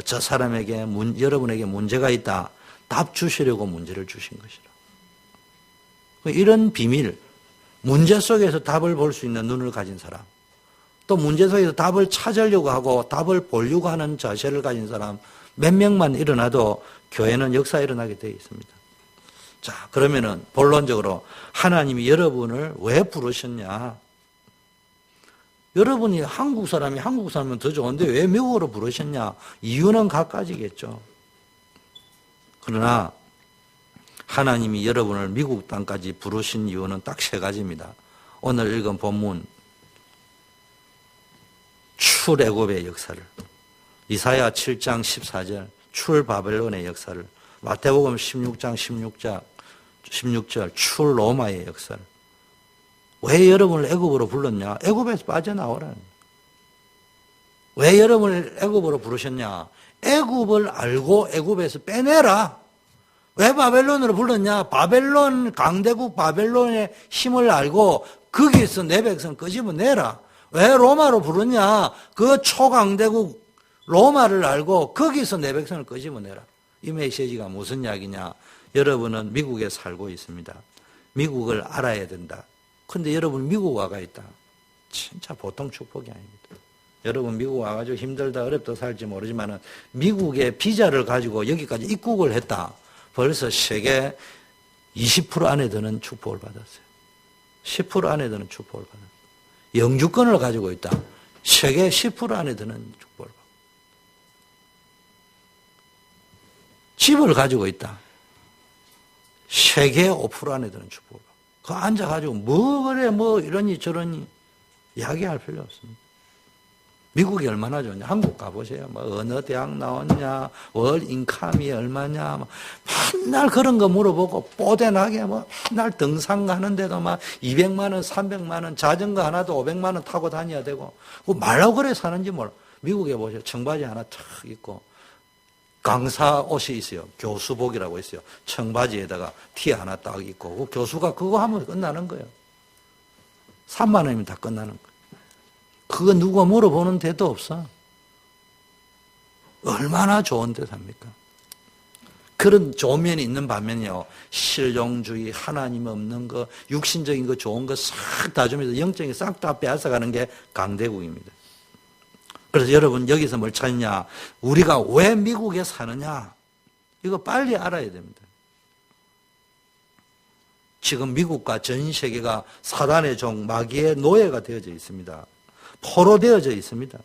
저 사람에게 여러분에게 문제가 있다, 답 주시려고 문제를 주신 것이라. 이런 비밀, 문제 속에서 답을 볼 수 있는 눈을 가진 사람, 또 문제 속에서 답을 찾으려고 하고 답을 보려고 하는 자세를 가진 사람 몇 명만 일어나도 교회는 역사 일어나게 되어 있습니다. 자, 그러면은 본론적으로 하나님이 여러분을 왜 부르셨냐? 여러분이 한국 사람이면 더 좋은데 왜 미국으로 부르셨냐? 이유는 갖가지겠죠. 그러나 하나님이 여러분을 미국 땅까지 부르신 이유는 딱 세 가지입니다. 오늘 읽은 본문 출애굽의 역사를, 이사야 7장 14절 출바벨론의 역사를, 마태복음 16장 16절 출로마의 역사를. 왜 여러분을 애굽으로 불렀냐? 애굽에서 빠져나오라는 거예요. 왜 여러분을 애굽으로 부르셨냐? 애굽을 알고 애굽에서 빼내라. 왜 바벨론으로 불렀냐? 바벨론, 강대국 바벨론의 힘을 알고 거기서 내 백성 끄집어내라. 왜 로마로 부르냐? 그 초강대국 로마를 알고 거기서 내 백성을 끄집어내라. 이 메시지가 무슨 이야기냐? 여러분은 미국에 살고 있습니다. 미국을 알아야 된다. 근데 여러분 미국 와가 있다. 진짜 보통 축복이 아닙니다. 여러분 미국 와가지고 힘들다 어렵다 살지 모르지만은 미국의 비자를 가지고 여기까지 입국을 했다. 벌써 세계 20% 안에 드는 축복을 받았어요. 10% 안에 드는 축복을 받았어요. 영주권을 가지고 있다. 세계 10% 안에 드는 축복을 받았어요. 집을 가지고 있다. 세계 5% 안에 드는 축복을 받았어요. 그 앉아가지고 뭐 그래 뭐 이러니 저러니 이야기할 필요 없습니다. 미국이 얼마나 좋냐. 한국 가보세요. 뭐 어느 대학 나왔냐, 월 인컴이 얼마냐, 뭐 맨날 그런 거 물어보고 뽀대나게 뭐 맨날 등산 가는데도 막 200만 원, 300만 원, 자전거 하나도 500만 원 타고 다녀야 되고, 그 말로 그래 사는지 몰라. 미국에 보세요. 청바지 하나 탁 입고 강사 옷이 있어요. 교수복이라고 있어요. 청바지에다가 티 하나 딱 입고 그 교수가 그거 하면 끝나는 거예요. 3만 원이면 다 끝나는 거예요. 그거 누가 물어보는 데도 없어. 얼마나 좋은 데 삽니까? 그런 좋은 면이 있는 반면요, 실용주의, 하나님 없는 거, 육신적인 거 좋은 거 싹 다 주면서 영적인 싹 다 빼앗아가는 게 강대국입니다. 그래서 여러분 여기서 뭘 찾냐? 우리가 왜 미국에 사느냐? 이거 빨리 알아야 됩니다. 지금 미국과 전 세계가 사단의 종, 마귀의 노예가 되어져 있습니다. 포로되어져 있습니다.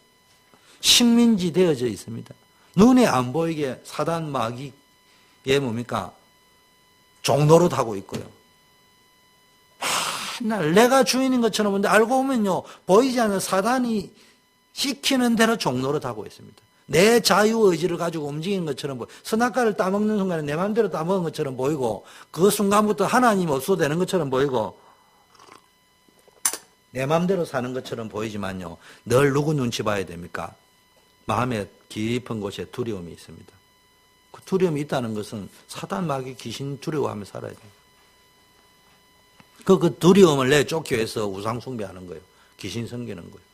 식민지 되어져 있습니다. 눈에 안 보이게 사단 마귀의 뭡니까? 종노릇 하고 있고요. 맨날 내가 주인인 것처럼 보는데 알고 보면요, 보이지 않는 사단이 시키는 대로 종노릇 하고 있습니다. 내 자유의지를 가지고 움직이는 것처럼 보이고, 선악과를 따먹는 순간에 내 마음대로 따먹은 것처럼 보이고, 그 순간부터 하나님 없어도 되는 것처럼 보이고, 내 마음대로 사는 것처럼 보이지만요, 늘 누구 눈치 봐야 됩니까? 마음의 깊은 곳에 두려움이 있습니다. 그 두려움이 있다는 것은 사단 마귀 귀신 두려워하며 살아야 돼요. 그 두려움을 내쫓기 위해서 우상 숭배하는 거예요. 귀신 섬기는 거예요.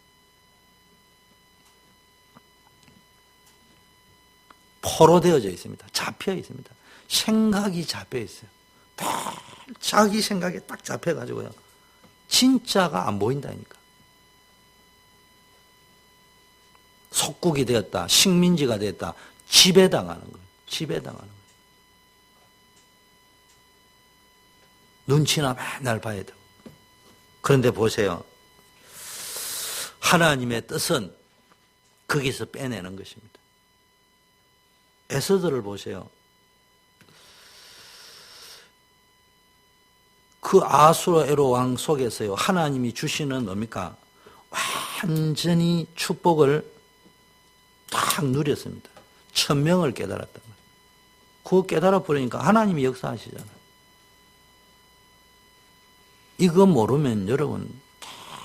포로되어져 있습니다. 잡혀 있습니다. 생각이 잡혀 있어요. 딱 자기 생각에 딱 잡혀가지고요, 진짜가 안 보인다니까. 속국이 되었다, 식민지가 되었다, 지배당하는 거예요. 지배당하는 거예요. 눈치나 맨날 봐야 되고. 그런데 보세요. 하나님의 뜻은 거기서 빼내는 것입니다. 에스더를 보세요. 그 아수에로 왕 속에서요, 하나님이 주시는 뭡니까? 완전히 축복을 딱 누렸습니다. 천명을 깨달았단 말이에요. 그거 깨달아 버리니까 하나님이 역사하시잖아요. 이거 모르면 여러분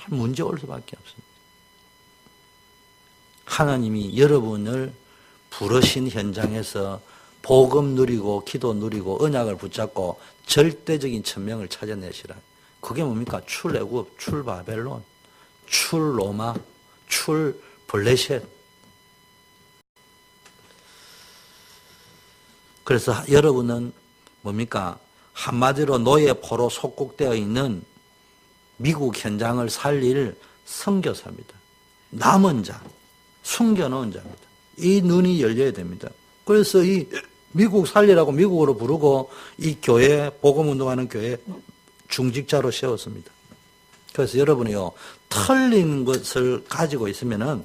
문제 올 수밖에 없습니다. 하나님이 여러분을 부르신 현장에서 복음 누리고 기도 누리고 언약을 붙잡고 절대적인 천명을 찾아내시라. 그게 뭡니까? 출애굽, 출바벨론, 출로마, 출블레셋. 그래서 여러분은 뭡니까? 한마디로 노예 포로 속국되어 있는 미국 현장을 살릴 선교사입니다. 남은 자, 숨겨놓은 자입니다. 이 눈이 열려야 됩니다. 그래서 이 미국 살리라고 미국으로 부르고 이 교회, 복음운동하는 교회 중직자로 세웠습니다. 그래서 여러분이요, 틀린 것을 가지고 있으면은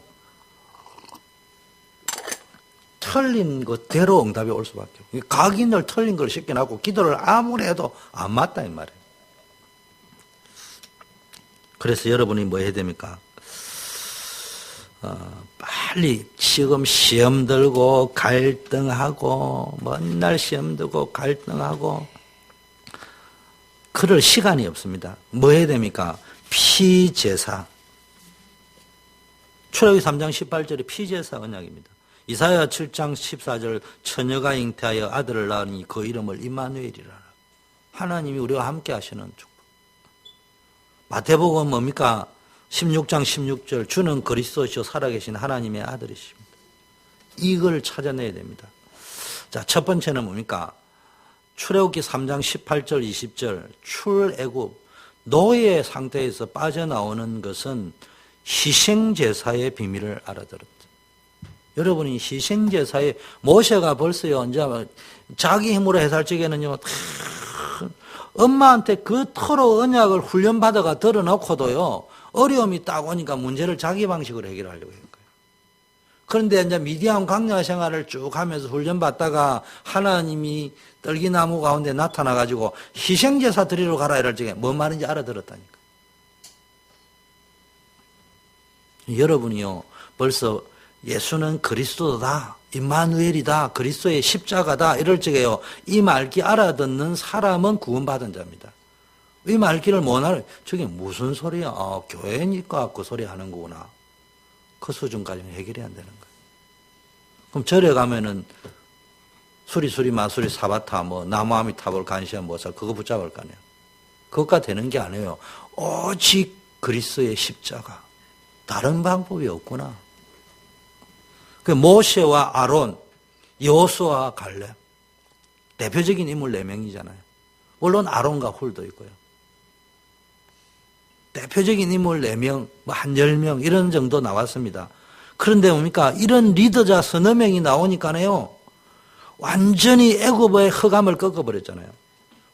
틀린 것대로 응답이 올 수밖에 없어요. 각인을 틀린 걸 시켜놨고 기도를 아무리 해도 안 맞다 이 말이에요. 그래서 여러분이 뭐 해야 됩니까? 빨리 지금 시험 들고 갈등하고 맨날 시험 들고 갈등하고 그럴 시간이 없습니다. 뭐 해야 됩니까? 피제사. 출애굽기 3장 18절이 피제사 언약입니다. 이사야 7장 14절 처녀가 잉태하여 아들을 낳으니 그 이름을 임마누엘이라. 하나님이 우리와 함께 하시는 축복. 마태복음 뭡니까? 16장 16절 주는 그리스도시요 살아계신 하나님의 아들이십니다. 이걸 찾아내야 됩니다. 자, 첫 번째는 뭡니까? 출애굽기 3장 18절 20절 출애굽 노예 상태에서 빠져나오는 것은 희생제사의 비밀을 알아들었다. 여러분이 희생제사의 모세가 벌써요 이제 자기 힘으로 해살 적에는요 엄마한테 그 터로 언약을 훈련받아가 들어놓고도요 어려움이 딱 오니까 문제를 자기 방식으로 해결하려고 했어요. 그런데 이제 미디안 광야 생활을 쭉 하면서 훈련받다가 하나님이 떨기나무 가운데 나타나가지고 희생제사 드리러 가라 이럴 적에 뭔 말인지 알아들었다니까. 여러분이요, 벌써 예수는 그리스도다, 임마누엘이다, 그리스도의 십자가다 이럴 적에요, 이 말기 알아듣는 사람은 구원받은 자입니다. 이 말기를 못 알아, 저게 무슨 소리야? 교회니까 그 소리 하는 거구나. 그 수준까지는 해결이 안 되는 거예요. 그럼 절에 가면은 수리 마수리 사바타 나무 아미타불 간시야 뭐사 그거 붙잡을 거 아니에요. 그것가 되는 게 아니에요. 오직 그리스도의 십자가. 다른 방법이 없구나. 그 모세와 아론, 여호수아와 갈렙, 대표적인 인물 4명이잖아요. 물론 아론과 훌도 있고요. 대표적인 인물 4명, 한 10명 이런 정도 나왔습니다. 그런데 뭡니까? 이런 리더자 서너 명이 나오니까요, 완전히 애굽의 허감을 꺾어버렸잖아요.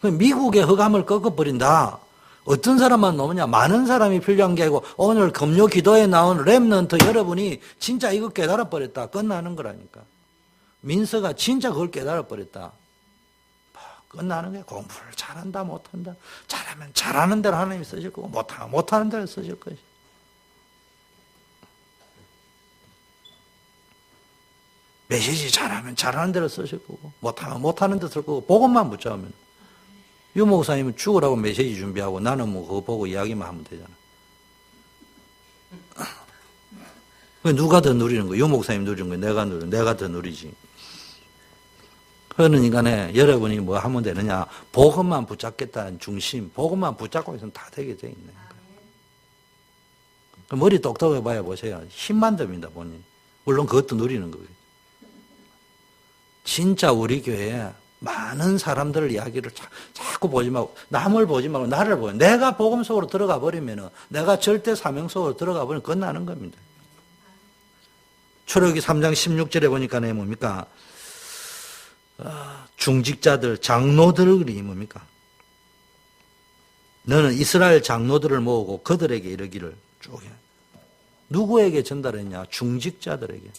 미국의 허감을 꺾어버린다. 어떤 사람만 나오냐? 많은 사람이 필요한 게 아니고 오늘 금요 기도에 나온 렘넌트 여러분이 진짜 이거 깨달아버렸다. 끝나는 거라니까. 민서가 진짜 그걸 깨달아버렸다. 끝나는 거야. 공부를 잘한다 못한다. 잘하면 잘하는 대로 하나님이 쓰실 거고 못하면 못하는 대로 쓰실 것이. 메시지 잘하면 잘하는 대로 쓰실 거고 못하면 못하는 대로 쓸 거고 복음만 붙잡으면. 유 목사님은 죽으라고 메시지 준비하고 나는 그거 보고 이야기만 하면 되잖아. 누가 더 누리는 거야? 유 목사님 누리는 거야? 내가 더 누리지. 그러니까 여러분이 뭐 하면 되느냐? 복음만 붙잡겠다는 중심, 복음만 붙잡고 있으면 다 되게 돼 있네. 머리 똑똑해 봐야 보세요. 힘만 듭니다, 본인. 물론 그것도 누리는 거예요. 진짜 우리 교회에 많은 사람들 이야기를 자꾸 보지 말고, 남을 보지 말고 나를 보여. 내가 복음 속으로 들어가 버리면, 내가 절대 사명 속으로 들어가 버리면 끝나는 겁니다. 출애굽기 3장 16절에 보니까 뭡니까? 중직자들, 장로들이 뭡니까? 너는 이스라엘 장로들을 모으고 그들에게 이르기를 쭉 해. 누구에게 전달했냐? 중직자들에게.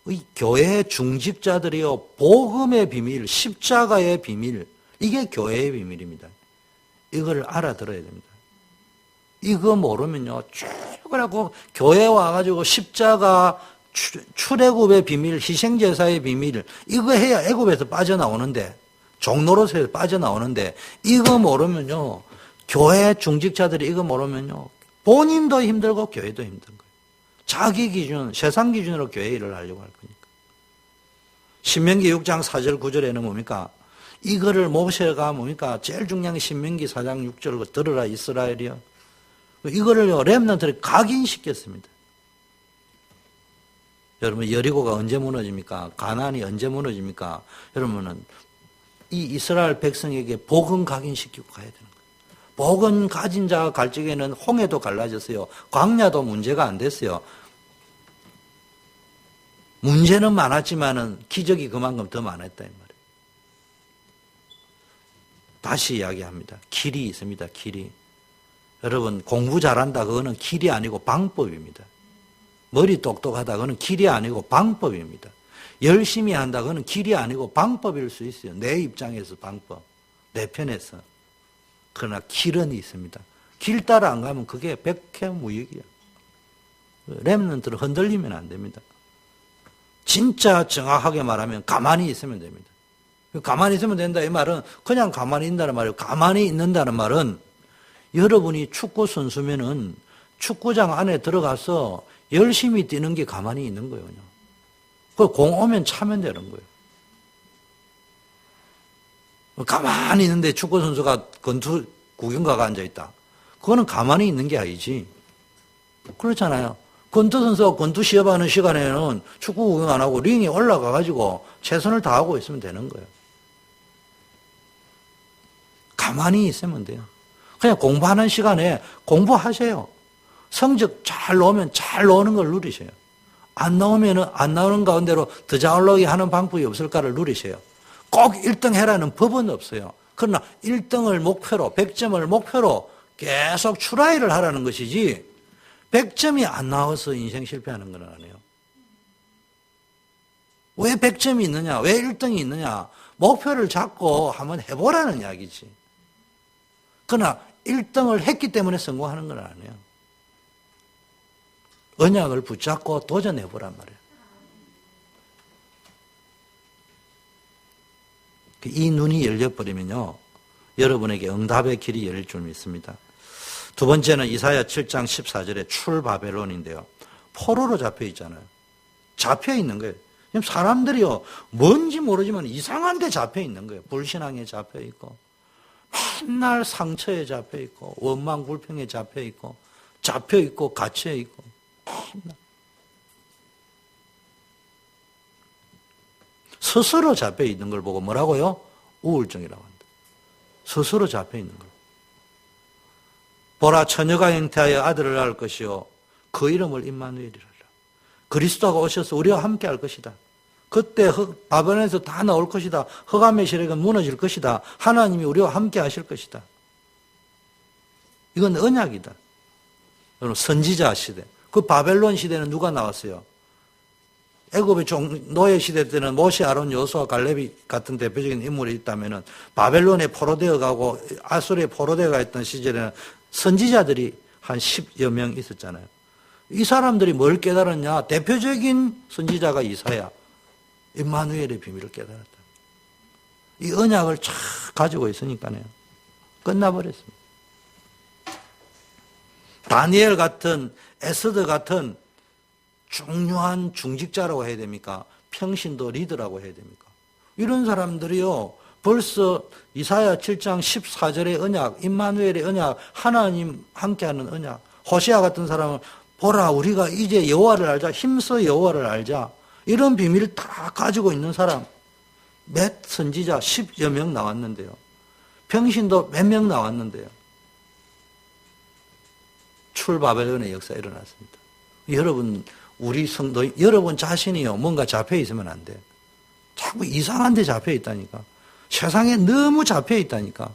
이 교회의 중직자들이요, 복음의 비밀, 십자가의 비밀, 이게 교회의 비밀입니다. 이걸 알아들어야 됩니다. 이거 모르면요, 쭉 그래갖고 교회 와가지고 십자가, 출애굽의 비밀, 희생제사의 비밀, 이거 해야 애굽에서 빠져나오는데, 종로로서 빠져나오는데, 이거 모르면요, 교회 중직자들이 이거 모르면요, 본인도 힘들고 교회도 힘든 거예요. 자기 기준, 세상 기준으로 교회 일을 하려고 할 거니까. 신명기 6장 4절 9절에는 뭡니까? 이거를 모세가 뭡니까? 제일 중요한 게 신명기 4장 6절 들으라 이스라엘이여. 이거를요, 렘넌트를 각인시켰습니다. 여러분, 여리고가 언제 무너집니까? 가나안이 언제 무너집니까? 여러분은 이 이스라엘 백성에게 복음 각인시키고 가야 되는 거예요. 복음 가진 자가 갈 적에는 홍해도 갈라졌어요. 광야도 문제가 안 됐어요. 문제는 많았지만은 기적이 그만큼 더 많았다 이 말이에요. 다시 이야기합니다. 길이 있습니다. 길이. 여러분, 공부 잘한다 그거는 길이 아니고 방법입니다. 머리 똑똑하다 그거는 길이 아니고 방법입니다. 열심히 한다 그거는 길이 아니고 방법일 수 있어요. 내 입장에서 방법, 내 편에서. 그러나 길은 있습니다. 길 따라 안 가면 그게 백해무익이야. 렘넌트를 흔들리면 안 됩니다. 진짜 정확하게 말하면 가만히 있으면 됩니다. 가만히 있으면 된다 이 말은 그냥 가만히 있는다는 말이에요. 가만히 있는다는 말은 여러분이 축구 선수면은 축구장 안에 들어가서 열심히 뛰는 게 가만히 있는 거예요. 그 공 오면 차면 되는 거예요. 가만히 있는데 축구 선수가 권투 구경가가 앉아있다. 그거는 가만히 있는 게 아니지. 그렇잖아요. 권투 선수가 권투 시합하는 시간에는 축구 구경 안 하고 링에 올라가가지고 최선을 다하고 있으면 되는 거예요. 가만히 있으면 돼요. 그냥 공부하는 시간에 공부하세요. 성적 잘 나오면 잘 나오는 걸 누리세요. 안 나오면은 안 나오는 가운데로 더 잘 나오게 하는 방법이 없을까를 누리세요. 꼭 1등 해라는 법은 없어요. 그러나 1등을 목표로, 100점을 목표로 계속 추라이를 하라는 것이지 100점이 안 나와서 인생 실패하는 건 아니에요. 왜 100점이 있느냐? 왜 1등이 있느냐? 목표를 잡고 한번 해보라는 이야기지. 그러나 1등을 했기 때문에 성공하는 건 아니에요. 언약을 붙잡고 도전해보란 말이에요. 이 눈이 열려버리면요, 여러분에게 응답의 길이 열릴 줄 믿습니다. 두 번째는 이사야 7장 14절에 출바벨론인데요. 포로로 잡혀 있잖아요. 잡혀 있는 거예요. 지금 사람들이요, 뭔지 모르지만 이상한 데 잡혀 있는 거예요. 불신앙에 잡혀 있고, 맨날 상처에 잡혀 있고, 원망 불평에 잡혀 있고, 갇혀 있고, 맨날. 스스로 잡혀 있는 걸 보고 뭐라고요? 우울증이라고 한다. 스스로 잡혀 있는 걸. 보라, 처녀가 잉태하여 아들을 낳을 것이요, 그 이름을 임마누엘이라. 그리스도가 오셔서 우리와 함께 할 것이다. 그때 바벨론에서 다 나올 것이다. 흑암의 세력은 무너질 것이다. 하나님이 우리와 함께 하실 것이다. 이건 언약이다. 여러분, 선지자 시대. 그 바벨론 시대는 누가 나왔어요? 애굽의 노예 시대 때는 모세, 아론, 여호수아, 갈렙이 같은 대표적인 인물이 있다면은 바벨론에 포로되어 가고 아수르에 포로되어 가 있던 시절에는 선지자들이 한 10여 명 있었잖아요. 이 사람들이 뭘 깨달았냐? 대표적인 선지자가 이사야. 임마누엘의 비밀을 깨달았다. 이 언약을 쫙 가지고 있으니까요. 끝나버렸습니다. 다니엘 같은, 에스더 같은 중요한 중직자라고 해야 됩니까? 평신도 리더라고 해야 됩니까? 이런 사람들이요, 벌써 이사야 7장 14절의 언약, 임마누엘의 언약, 하나님 함께하는 언약, 호시아 같은 사람은 보라, 우리가 이제 여호와를 알자, 힘써 여호와를 알자, 이런 비밀을 다 가지고 있는 사람, 몇 선지자 10여 명 나왔는데요. 평신도 몇 명 나왔는데요. 출바벨론의 역사가 일어났습니다. 여러분, 우리 성도, 여러분 자신이요, 뭔가 잡혀 있으면 안 돼. 자꾸 이상한 데 잡혀 있다니까. 세상에 너무 잡혀 있다니까.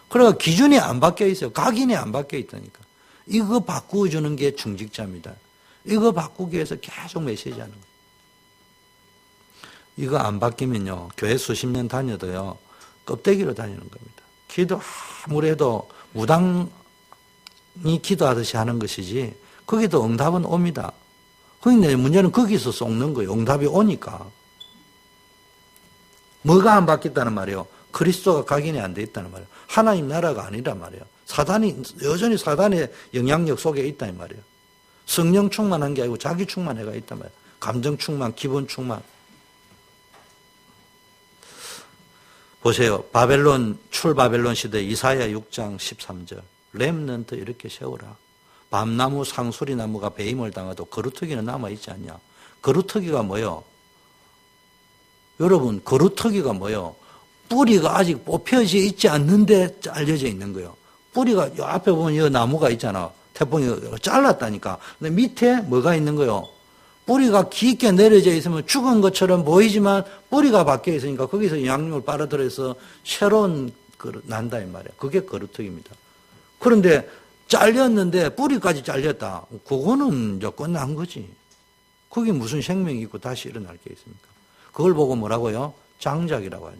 그러니까 기준이 안 바뀌어 있어요. 각인이 안 바뀌어 있다니까. 이거 바꾸어주는 게 중직자입니다. 이거 바꾸기 위해서 계속 메시지하는 거예요. 이거 안 바뀌면요, 교회 수십 년 다녀도요, 껍데기로 다니는 겁니다. 기도 아무리 해도 무당이 기도하듯이 하는 것이지, 거기도 응답은 옵니다. 그런데 문제는 거기서 쏟는 거예요. 응답이 오니까. 뭐가 안 바뀌었다는 말이에요? 그리스도가 각인이 안 돼 있다는 말이에요. 하나님 나라가 아니란 말이에요. 여전히 사단의 영향력 속에 있다는 말이에요. 성령 충만한 게 아니고 자기 충만해가 있단 말이에요. 감정 충만, 기분 충만. 보세요. 출바벨론 시대 이사야 6장 13절. 렘넌트 이렇게 세우라. 밤나무, 상수리나무가 배임을 당해도 거루터기는 남아있지 않냐. 거루터기가 뭐요? 여러분, 거루터기가 뭐요? 뿌리가 아직 뽑혀져 있지 않는데 잘려져 있는 거예요. 뿌리가 요 앞에 보면 이 나무가 있잖아. 태풍이 잘랐다니까. 근데 밑에 뭐가 있는 거예요? 뿌리가 깊게 내려져 있으면 죽은 것처럼 보이지만 뿌리가 밖에 있으니까 거기서 영양력을 빨아들여서 새로운 난다 이 말이야. 그게 거루터기입니다. 그런데 잘렸는데 뿌리까지 잘렸다. 그거는 이제 끝난 거지. 거기 무슨 생명이 있고 다시 일어날 게 있습니까? 그걸 보고 뭐라고요? 장작이라고 하죠.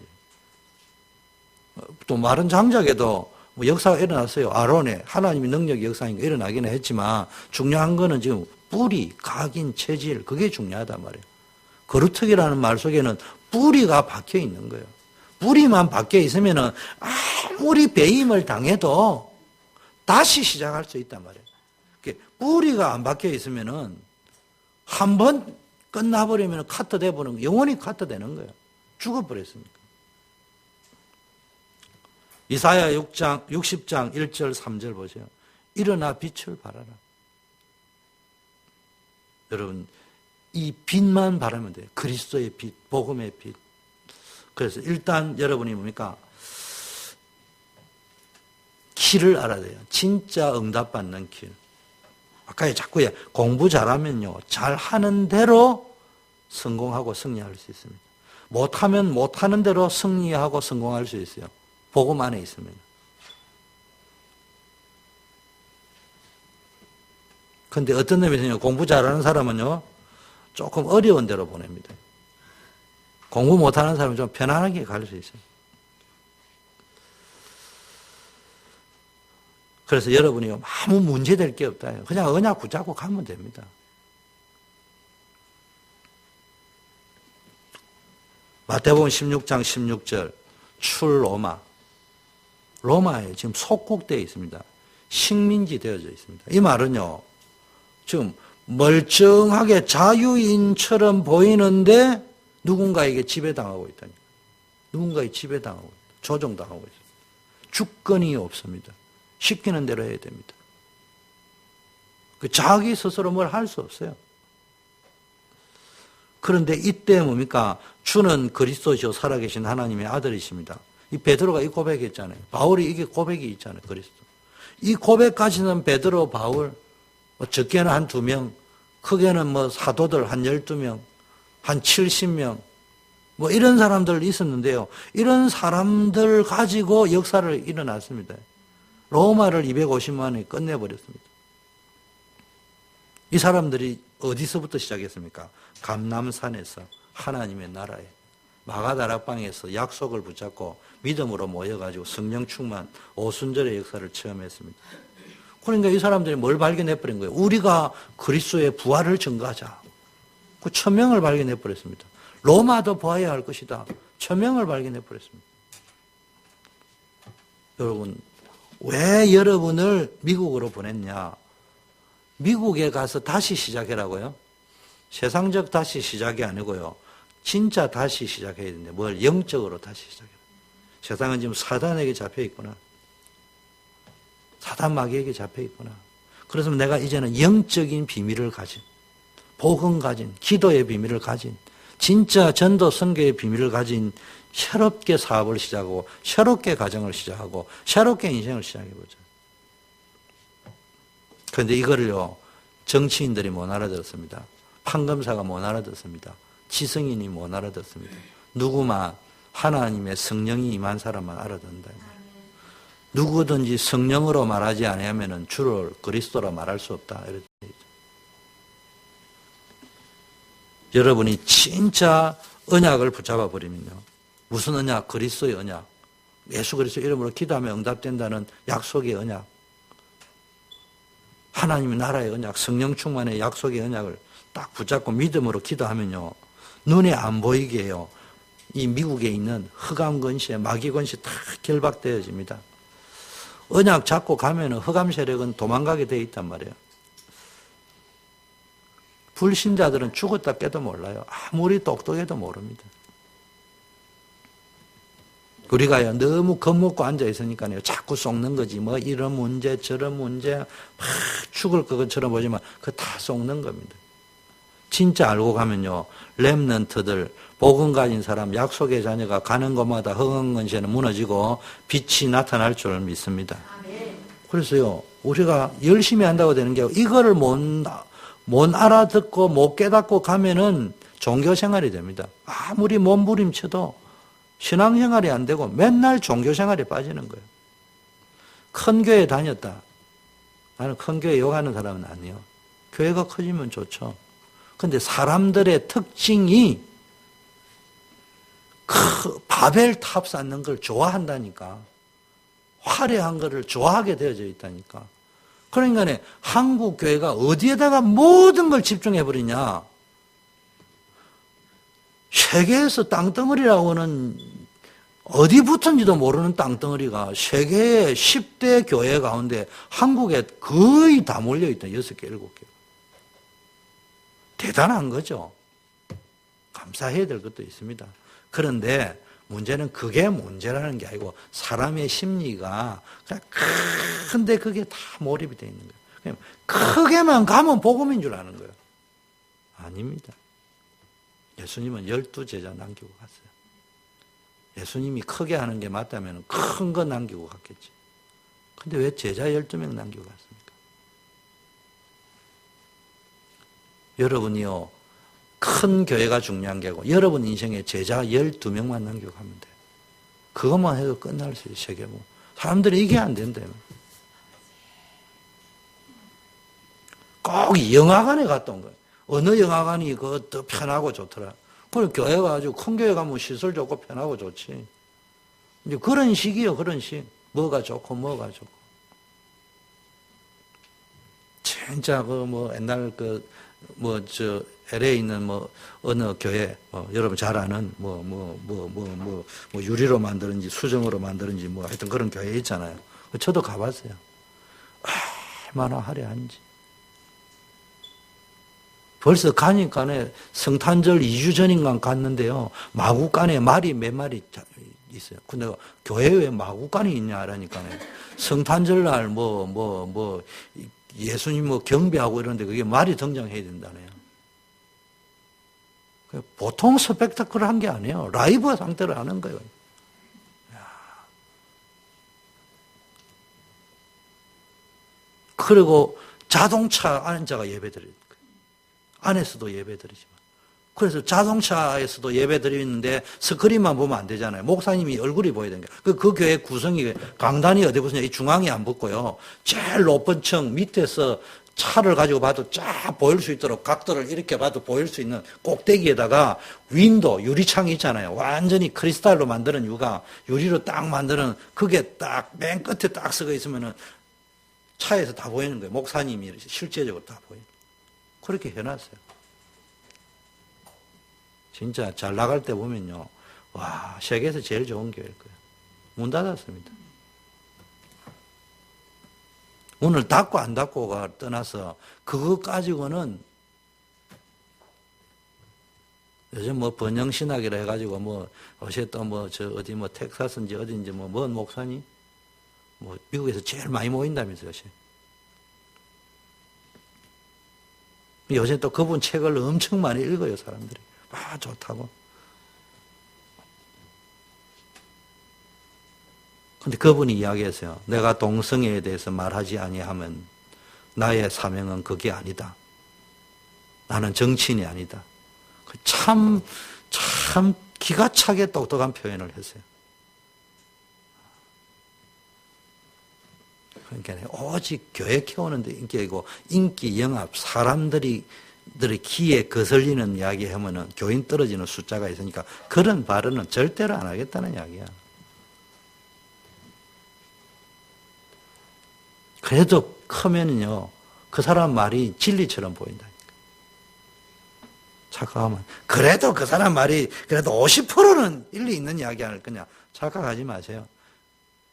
또 마른 장작에도 뭐 역사가 일어났어요. 아론의 하나님의 능력의 역사가 일어나기는 했지만 중요한 거는 지금 뿌리, 각인, 체질, 그게 중요하단 말이에요. 거루터기라는 말 속에는 뿌리가 박혀 있는 거예요. 뿌리만 박혀 있으면은 아무리 배임을 당해도 다시 시작할 수 있단 말이에요. 뿌리가 안 박혀 있으면은 한 번 끝나버리면 카트 돼버리는 거예요. 영원히 카트 되는 거예요. 죽어버렸습니까? 이사야 60장 1절 3절 보세요. 일어나 빛을 발하라. 여러분, 이 빛만 바라면 돼요. 그리스도의 빛, 복음의 빛. 그래서 일단 여러분이 뭡니까? 길을 알아야 돼요. 진짜 응답받는 길. 아까 자꾸 공부 잘하면요, 잘하는 대로 성공하고 승리할 수 있습니다. 못하면 못하는 대로 승리하고 성공할 수 있어요. 복음 안에 있으면. 근데 어떤 점에서요, 공부 잘하는 사람은요, 조금 어려운 데로 보냅니다. 공부 못하는 사람은 좀 편안하게 갈 수 있어요. 그래서 여러분이 아무 문제될 게 없다. 그냥 언약 붙잡고 가면 됩니다. 마태복음 16장 16절 출 로마. 로마에 지금 속국되어 있습니다. 식민지 되어져 있습니다. 이 말은요, 지금 멀쩡하게 자유인처럼 보이는데 누군가에게 지배당하고 있다니까. 누군가에 지배당하고 있다. 조종당하고 있습니다. 주권이 없습니다. 시키는 대로 해야 됩니다. 자기 스스로 뭘 할 수 없어요. 그런데 이때 뭡니까? 주는 그리스도시요 살아계신 하나님의 아들이십니다. 이 베드로가 이 고백했잖아요. 바울이 이게 고백이 있잖아요. 그리스도. 이 고백까지는 베드로, 바울, 적게는 한 2명, 크게는 사도들 한 12명, 한 70명, 이런 사람들 있었는데요. 이런 사람들 가지고 역사를 일어났습니다. 로마를 250만에 끝내버렸습니다. 이 사람들이 어디서부터 시작했습니까? 감람산에서 하나님의 나라에 마가다락방에서 약속을 붙잡고 믿음으로 모여가지고 성령 충만 오순절의 역사를 체험했습니다. 그러니까 이 사람들이 뭘 발견해버린 거예요? 우리가 그리스도의 부활을 증거하자. 그 천명을 발견해버렸습니다. 로마도 보아야 할 것이다. 천명을 발견해버렸습니다. 여러분, 왜 여러분을 미국으로 보냈냐? 미국에 가서 다시 시작해라고요? 세상적 다시 시작이 아니고요. 진짜 다시 시작해야 되는데 뭘 영적으로 다시 시작해라. 세상은 지금 사단에게 잡혀 있구나. 사단 마귀에게 잡혀 있구나. 그래서 내가 이제는 영적인 비밀을 가진, 복음 가진, 기도의 비밀을 가진, 진짜 전도 선교의 비밀을 가진 새롭게 사업을 시작하고 새롭게 가정을 시작하고 새롭게 인생을 시작해보자. 그런데 이거를요, 정치인들이 못 알아들었습니다. 판검사가 못 알아듣습니다. 지성인이 못 알아듣습니다. 누구만 하나님의 성령이 임한 사람만 알아듣는다. 누구든지 성령으로 말하지 않으면 주를 그리스도로 말할 수 없다. 이렇게 여러분이 진짜 언약을 붙잡아 버리면요. 무슨 언약? 그리스도의 언약. 예수 그리스도 이름으로 기도하면 응답된다는 약속의 언약. 하나님의 나라의 언약, 성령 충만의 약속의 언약을 딱 붙잡고 믿음으로 기도하면요. 눈에 안 보이게 해요. 이 미국에 있는 흑암 권세, 마귀 권세 다 결박되어집니다. 언약 잡고 가면 흑암 세력은 도망가게 되어 있단 말이에요. 불신자들은 죽었다 깨도 몰라요. 아무리 똑똑해도 모릅니다. 우리가요, 너무 겁먹고 앉아있으니까요, 자꾸 속는 거지. 이런 문제, 저런 문제, 막 죽을 것처럼 보지만, 그거 다 속는 겁니다. 진짜 알고 가면요, 렘넌트들, 복음 가진 사람, 약속의 자녀가 가는 곳마다 흑암 권세는 무너지고 빛이 나타날 줄 믿습니다. 그래서요, 우리가 열심히 한다고 되는 게 이거를 못 알아듣고 못 깨닫고 가면은 종교생활이 됩니다. 아무리 몸부림쳐도 신앙생활이 안 되고 맨날 종교생활에 빠지는 거예요. 큰 교회 다녔다. 나는 큰 교회 욕하는 사람은 아니에요. 교회가 커지면 좋죠. 근데 사람들의 특징이 바벨탑 쌓는 걸 좋아한다니까. 화려한 거를 좋아하게 되어져 있다니까. 그러니까 한국 교회가 어디에다가 모든 걸 집중해버리냐. 세계에서 땅덩어리라고는 어디 붙은지도 모르는 땅덩어리가 세계의 10대 교회 가운데 한국에 거의 다 몰려있다. 6개, 7개. 대단한 거죠. 감사해야 될 것도 있습니다. 그런데 문제는 그게 문제라는 게 아니고 사람의 심리가 그냥 큰데 그게 다 몰입이 되어 있는 거예요. 크게만 가면 복음인 줄 아는 거예요. 아닙니다. 예수님은 12제자 남기고 갔어요. 예수님이 크게 하는 게 맞다면 큰 거 남기고 갔겠지. 근데 왜 제자 12명 남기고 갔습니까? 여러분이요, 큰 교회가 중요한 게 아니고 여러분 인생에 제자 12명만 남기고 가면 돼요. 그것만 해도 끝날 수 있어요. 세계고. 사람들이 이게 안 된대요. 꼭 영화관에 갔다 온 거예요. 어느 영화관이 더 편하고 좋더라. 그리고 교회가 아주 큰 교회 가면 시설 좋고 편하고 좋지. 이제 그런 식이요, 그런 식. 뭐가 좋고, 뭐가 좋고. 진짜 옛날 LA에 있는 어느 교회, 여러분 잘 아는 유리로 만드는지 수정으로 만드는지 하여튼 그런 교회 있잖아요. 저도 가봤어요. 얼마나 화려한지. 벌써 가니까네 성탄절 2주 전인가 갔는데요. 마구간에 말이 몇 마리 있어요. 근데 교회에 왜 마구간이 있냐 하라니까네. 성탄절날 예수님 경배하고 이러는데 그게 말이 등장해야 된다네요. 보통 스펙타클을 한 게 아니에요. 라이브 상태를 하는 거예요. 그리고 자동차 앉아가 예배드려요. 안에서도 예배드리지만. 그래서 자동차에서도 예배드리는데 스크린만 보면 안 되잖아요. 목사님이 얼굴이 보여야 되는 거예요. 그 교회 구성이 강단이 어디 보세요? 이 중앙이 안 붙고요. 제일 높은 층 밑에서 차를 가지고 봐도 쫙 보일 수 있도록 각도를 이렇게 봐도 보일 수 있는 꼭대기에다가 윈도, 유리창이 있잖아요. 완전히 크리스탈로 만드는 이유가 유리로 딱 만드는 그게 딱 맨 끝에 딱 쓰고 있으면은 차에서 다 보이는 거예요. 목사님이 실제적으로 다 보여요. 그렇게 해놨어요. 진짜 잘 나갈 때 보면요. 와, 세계에서 제일 좋은 교회일 거예요. 문 닫았습니다. 문을 닫고 안 닫고가 떠나서 그거 가지고는 요즘 번영신학이라 해가지고 어제 또 어디 텍사스인지 어딘지 뭔 목사님? 미국에서 제일 많이 모인다면서요, 요새. 요새 또 그분 책을 엄청 많이 읽어요, 사람들이. 좋다고. 근데 그분이 이야기했어요. 내가 동성애에 대해서 말하지 아니하면 나의 사명은 그게 아니다. 나는 정치인이 아니다. 참 기가 차게 똑똑한 표현을 했어요. 그러니까 오직 교회 키우는 데 인기이고 인기 영합 사람들의 기에 거슬리는 이야기 하면은 교인 떨어지는 숫자가 있으니까 그런 발언은 절대로 안 하겠다는 이야기야. 그래도 크면은요, 그 사람 말이 진리처럼 보인다니까. 착각하면, 그래도 그 사람 말이 그래도 50%는 일리 있는 이야기 아닐 거냐. 착각하지 마세요.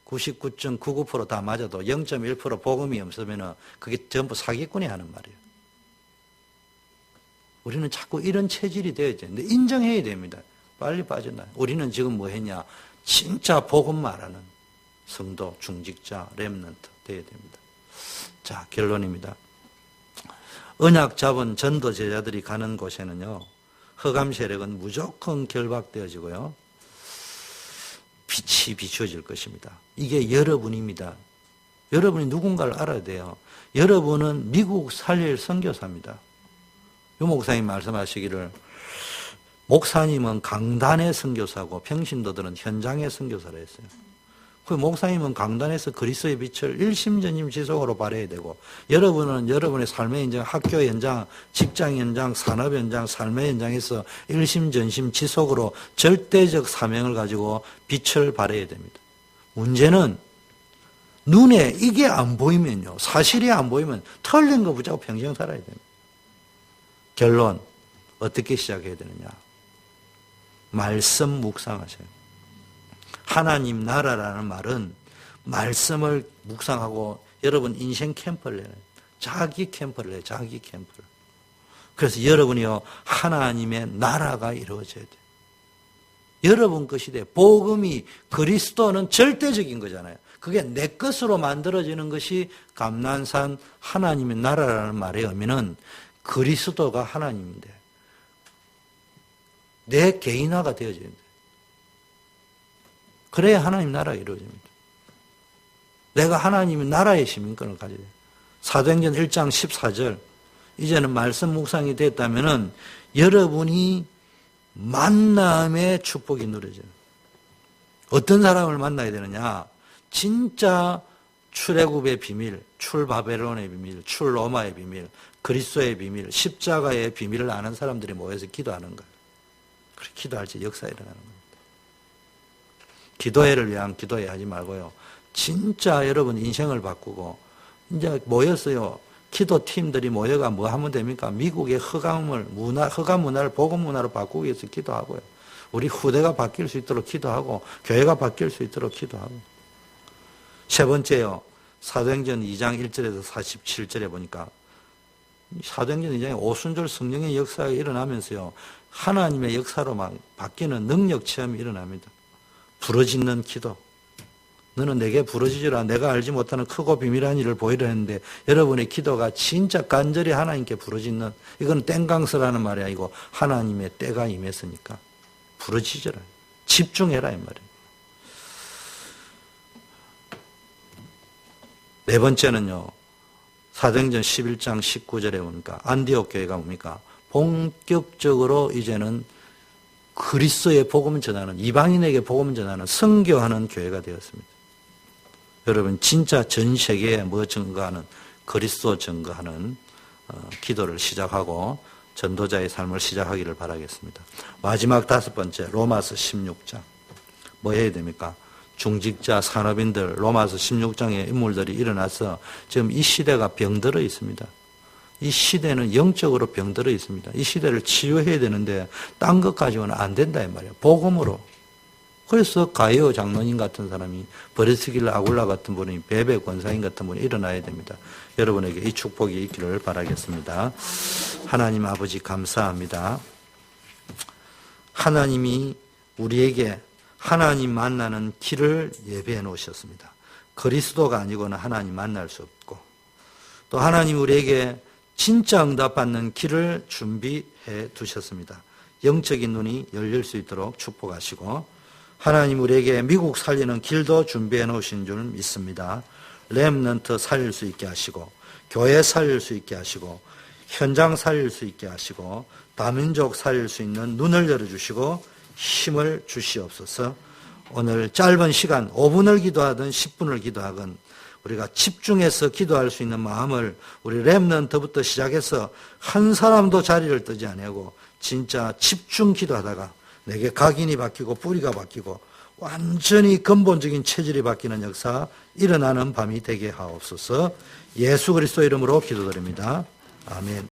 99.99% 다 맞아도 0.1% 복음이 없으면은 그게 전부 사기꾼이 하는 말이에요. 우리는 자꾸 이런 체질이 되어야 되는데 인정해야 됩니다. 빨리 빠져나요. 우리는 지금 뭐 했냐. 진짜 복음 말하는 성도, 중직자, 렘넌트 되어야 됩니다. 자, 결론입니다. 언약 잡은 전도 제자들이 가는 곳에는요, 흑암 세력은 무조건 결박되어지고요, 빛이 비추어질 것입니다. 이게 여러분입니다. 여러분이 누군가를 알아야 돼요. 여러분은 미국 살릴 선교사입니다. 유 목사님 말씀하시기를 목사님은 강단의 선교사고 평신도들은 현장의 선교사라 했어요. 그 목사님은 강단에서 그리스도의 빛을 일심전심지속으로 발해야 되고, 여러분은 여러분의 삶의 현장, 학교 현장, 직장 현장, 산업 현장, 삶의 현장에서 일심전심지속으로 절대적 사명을 가지고 빛을 발해야 됩니다. 문제는 눈에 이게 안 보이면요, 사실이 안 보이면 털린 거 붙잡고 평생 살아야 됩니다. 결론, 어떻게 시작해야 되느냐? 말씀 묵상하세요. 하나님 나라라는 말은 말씀을 묵상하고 여러분 인생 캠프를 해요. 자기 캠프를 해요. 자기 캠프를. 그래서 여러분이요, 하나님의 나라가 이루어져야 돼요. 여러분 것이 돼. 복음이, 그리스도는 절대적인 거잖아요. 그게 내 것으로 만들어지는 것이 감난산 하나님의 나라라는 말의 의미는 그리스도가 하나님인데 내 개인화가 되어져야 돼요. 그래야 하나님 나라가 이루어집니다. 내가 하나님의 나라의 시민권을 가져야 돼요. 사도행전 1장 14절, 이제는 말씀 묵상이 됐다면은 여러분이 만남의 축복이 누려져요. 어떤 사람을 만나야 되느냐? 진짜 출애굽의 비밀, 출바벨론의 비밀, 출로마의 비밀, 그리스도의 비밀, 십자가의 비밀을 아는 사람들이 모여서 기도하는 거예요. 그렇게 기도할 때 역사 일어나는 겁니다. 기도회를 위한 기도회 하지 말고요, 진짜 여러분 인생을 바꾸고 이제 모였어요. 기도팀들이 모여가 뭐 하면 됩니까? 미국의 허가 문화를 복음 문화로 바꾸기 위해서 기도하고요. 우리 후대가 바뀔 수 있도록 기도하고 교회가 바뀔 수 있도록 기도하고. 세 번째요. 사도행전 2장 1절에서 47절에 보니까 사도행전 2장에 오순절 성령의 역사가 일어나면서요. 하나님의 역사로 막 바뀌는 능력 체험이 일어납니다. 부르짖는 기도. 너는 내게 부르짖으라. 내가 알지 못하는 크고 비밀한 일을 보이려 했는데 여러분의 기도가 진짜 간절히 하나님께 부르짖는, 이건 땡강서라는 말이 아니고 하나님의 때가 임했으니까 부르짖으라. 집중해라 이 말이에요. 네 번째는요. 사도행전 11장 19절에 보니까 안디옥 교회가 뭡니까? 본격적으로 이제는 그리스도의 복음을 전하는, 이방인에게 복음을 전하는, 선교하는 교회가 되었습니다. 여러분 진짜 전 세계에 뭐 증거하는, 그리스도 증거하는 기도를 시작하고 전도자의 삶을 시작하기를 바라겠습니다. 마지막 다섯 번째, 로마서 16장. 뭐 해야 됩니까? 중직자, 산업인들, 로마서 16장의 인물들이 일어나서 지금 이 시대가 병들어 있습니다. 이 시대는 영적으로 병들어 있습니다. 이 시대를 치유해야 되는데 딴 것 가지고는 안 된다 이 말이에요. 복음으로. 그래서 가이오 장로님 같은 사람이, 브리스길라 아굴라 같은 분이, 베베 권사님 같은 분이 일어나야 됩니다. 여러분에게 이 축복이 있기를 바라겠습니다. 하나님 아버지 감사합니다. 하나님이 우리에게 하나님 만나는 길을 예배해 놓으셨습니다. 그리스도가 아니고는 하나님 만날 수 없고, 또 하나님 우리에게 진짜 응답받는 길을 준비해 두셨습니다. 영적인 눈이 열릴 수 있도록 축복하시고, 하나님 우리에게 미국 살리는 길도 준비해 놓으신 줄 믿습니다. 렘넌트 살릴 수 있게 하시고, 교회 살릴 수 있게 하시고, 현장 살릴 수 있게 하시고, 다민족 살릴 수 있는 눈을 열어주시고 힘을 주시옵소서. 오늘 짧은 시간 5분을 기도하든 10분을 기도하든 우리가 집중해서 기도할 수 있는 마음을, 우리 렘넌트부터 시작해서 한 사람도 자리를 뜨지 아니하고 진짜 집중 기도하다가 내게 각인이 바뀌고 뿌리가 바뀌고 완전히 근본적인 체질이 바뀌는 역사 일어나는 밤이 되게 하옵소서. 예수 그리스도 이름으로 기도드립니다. 아멘.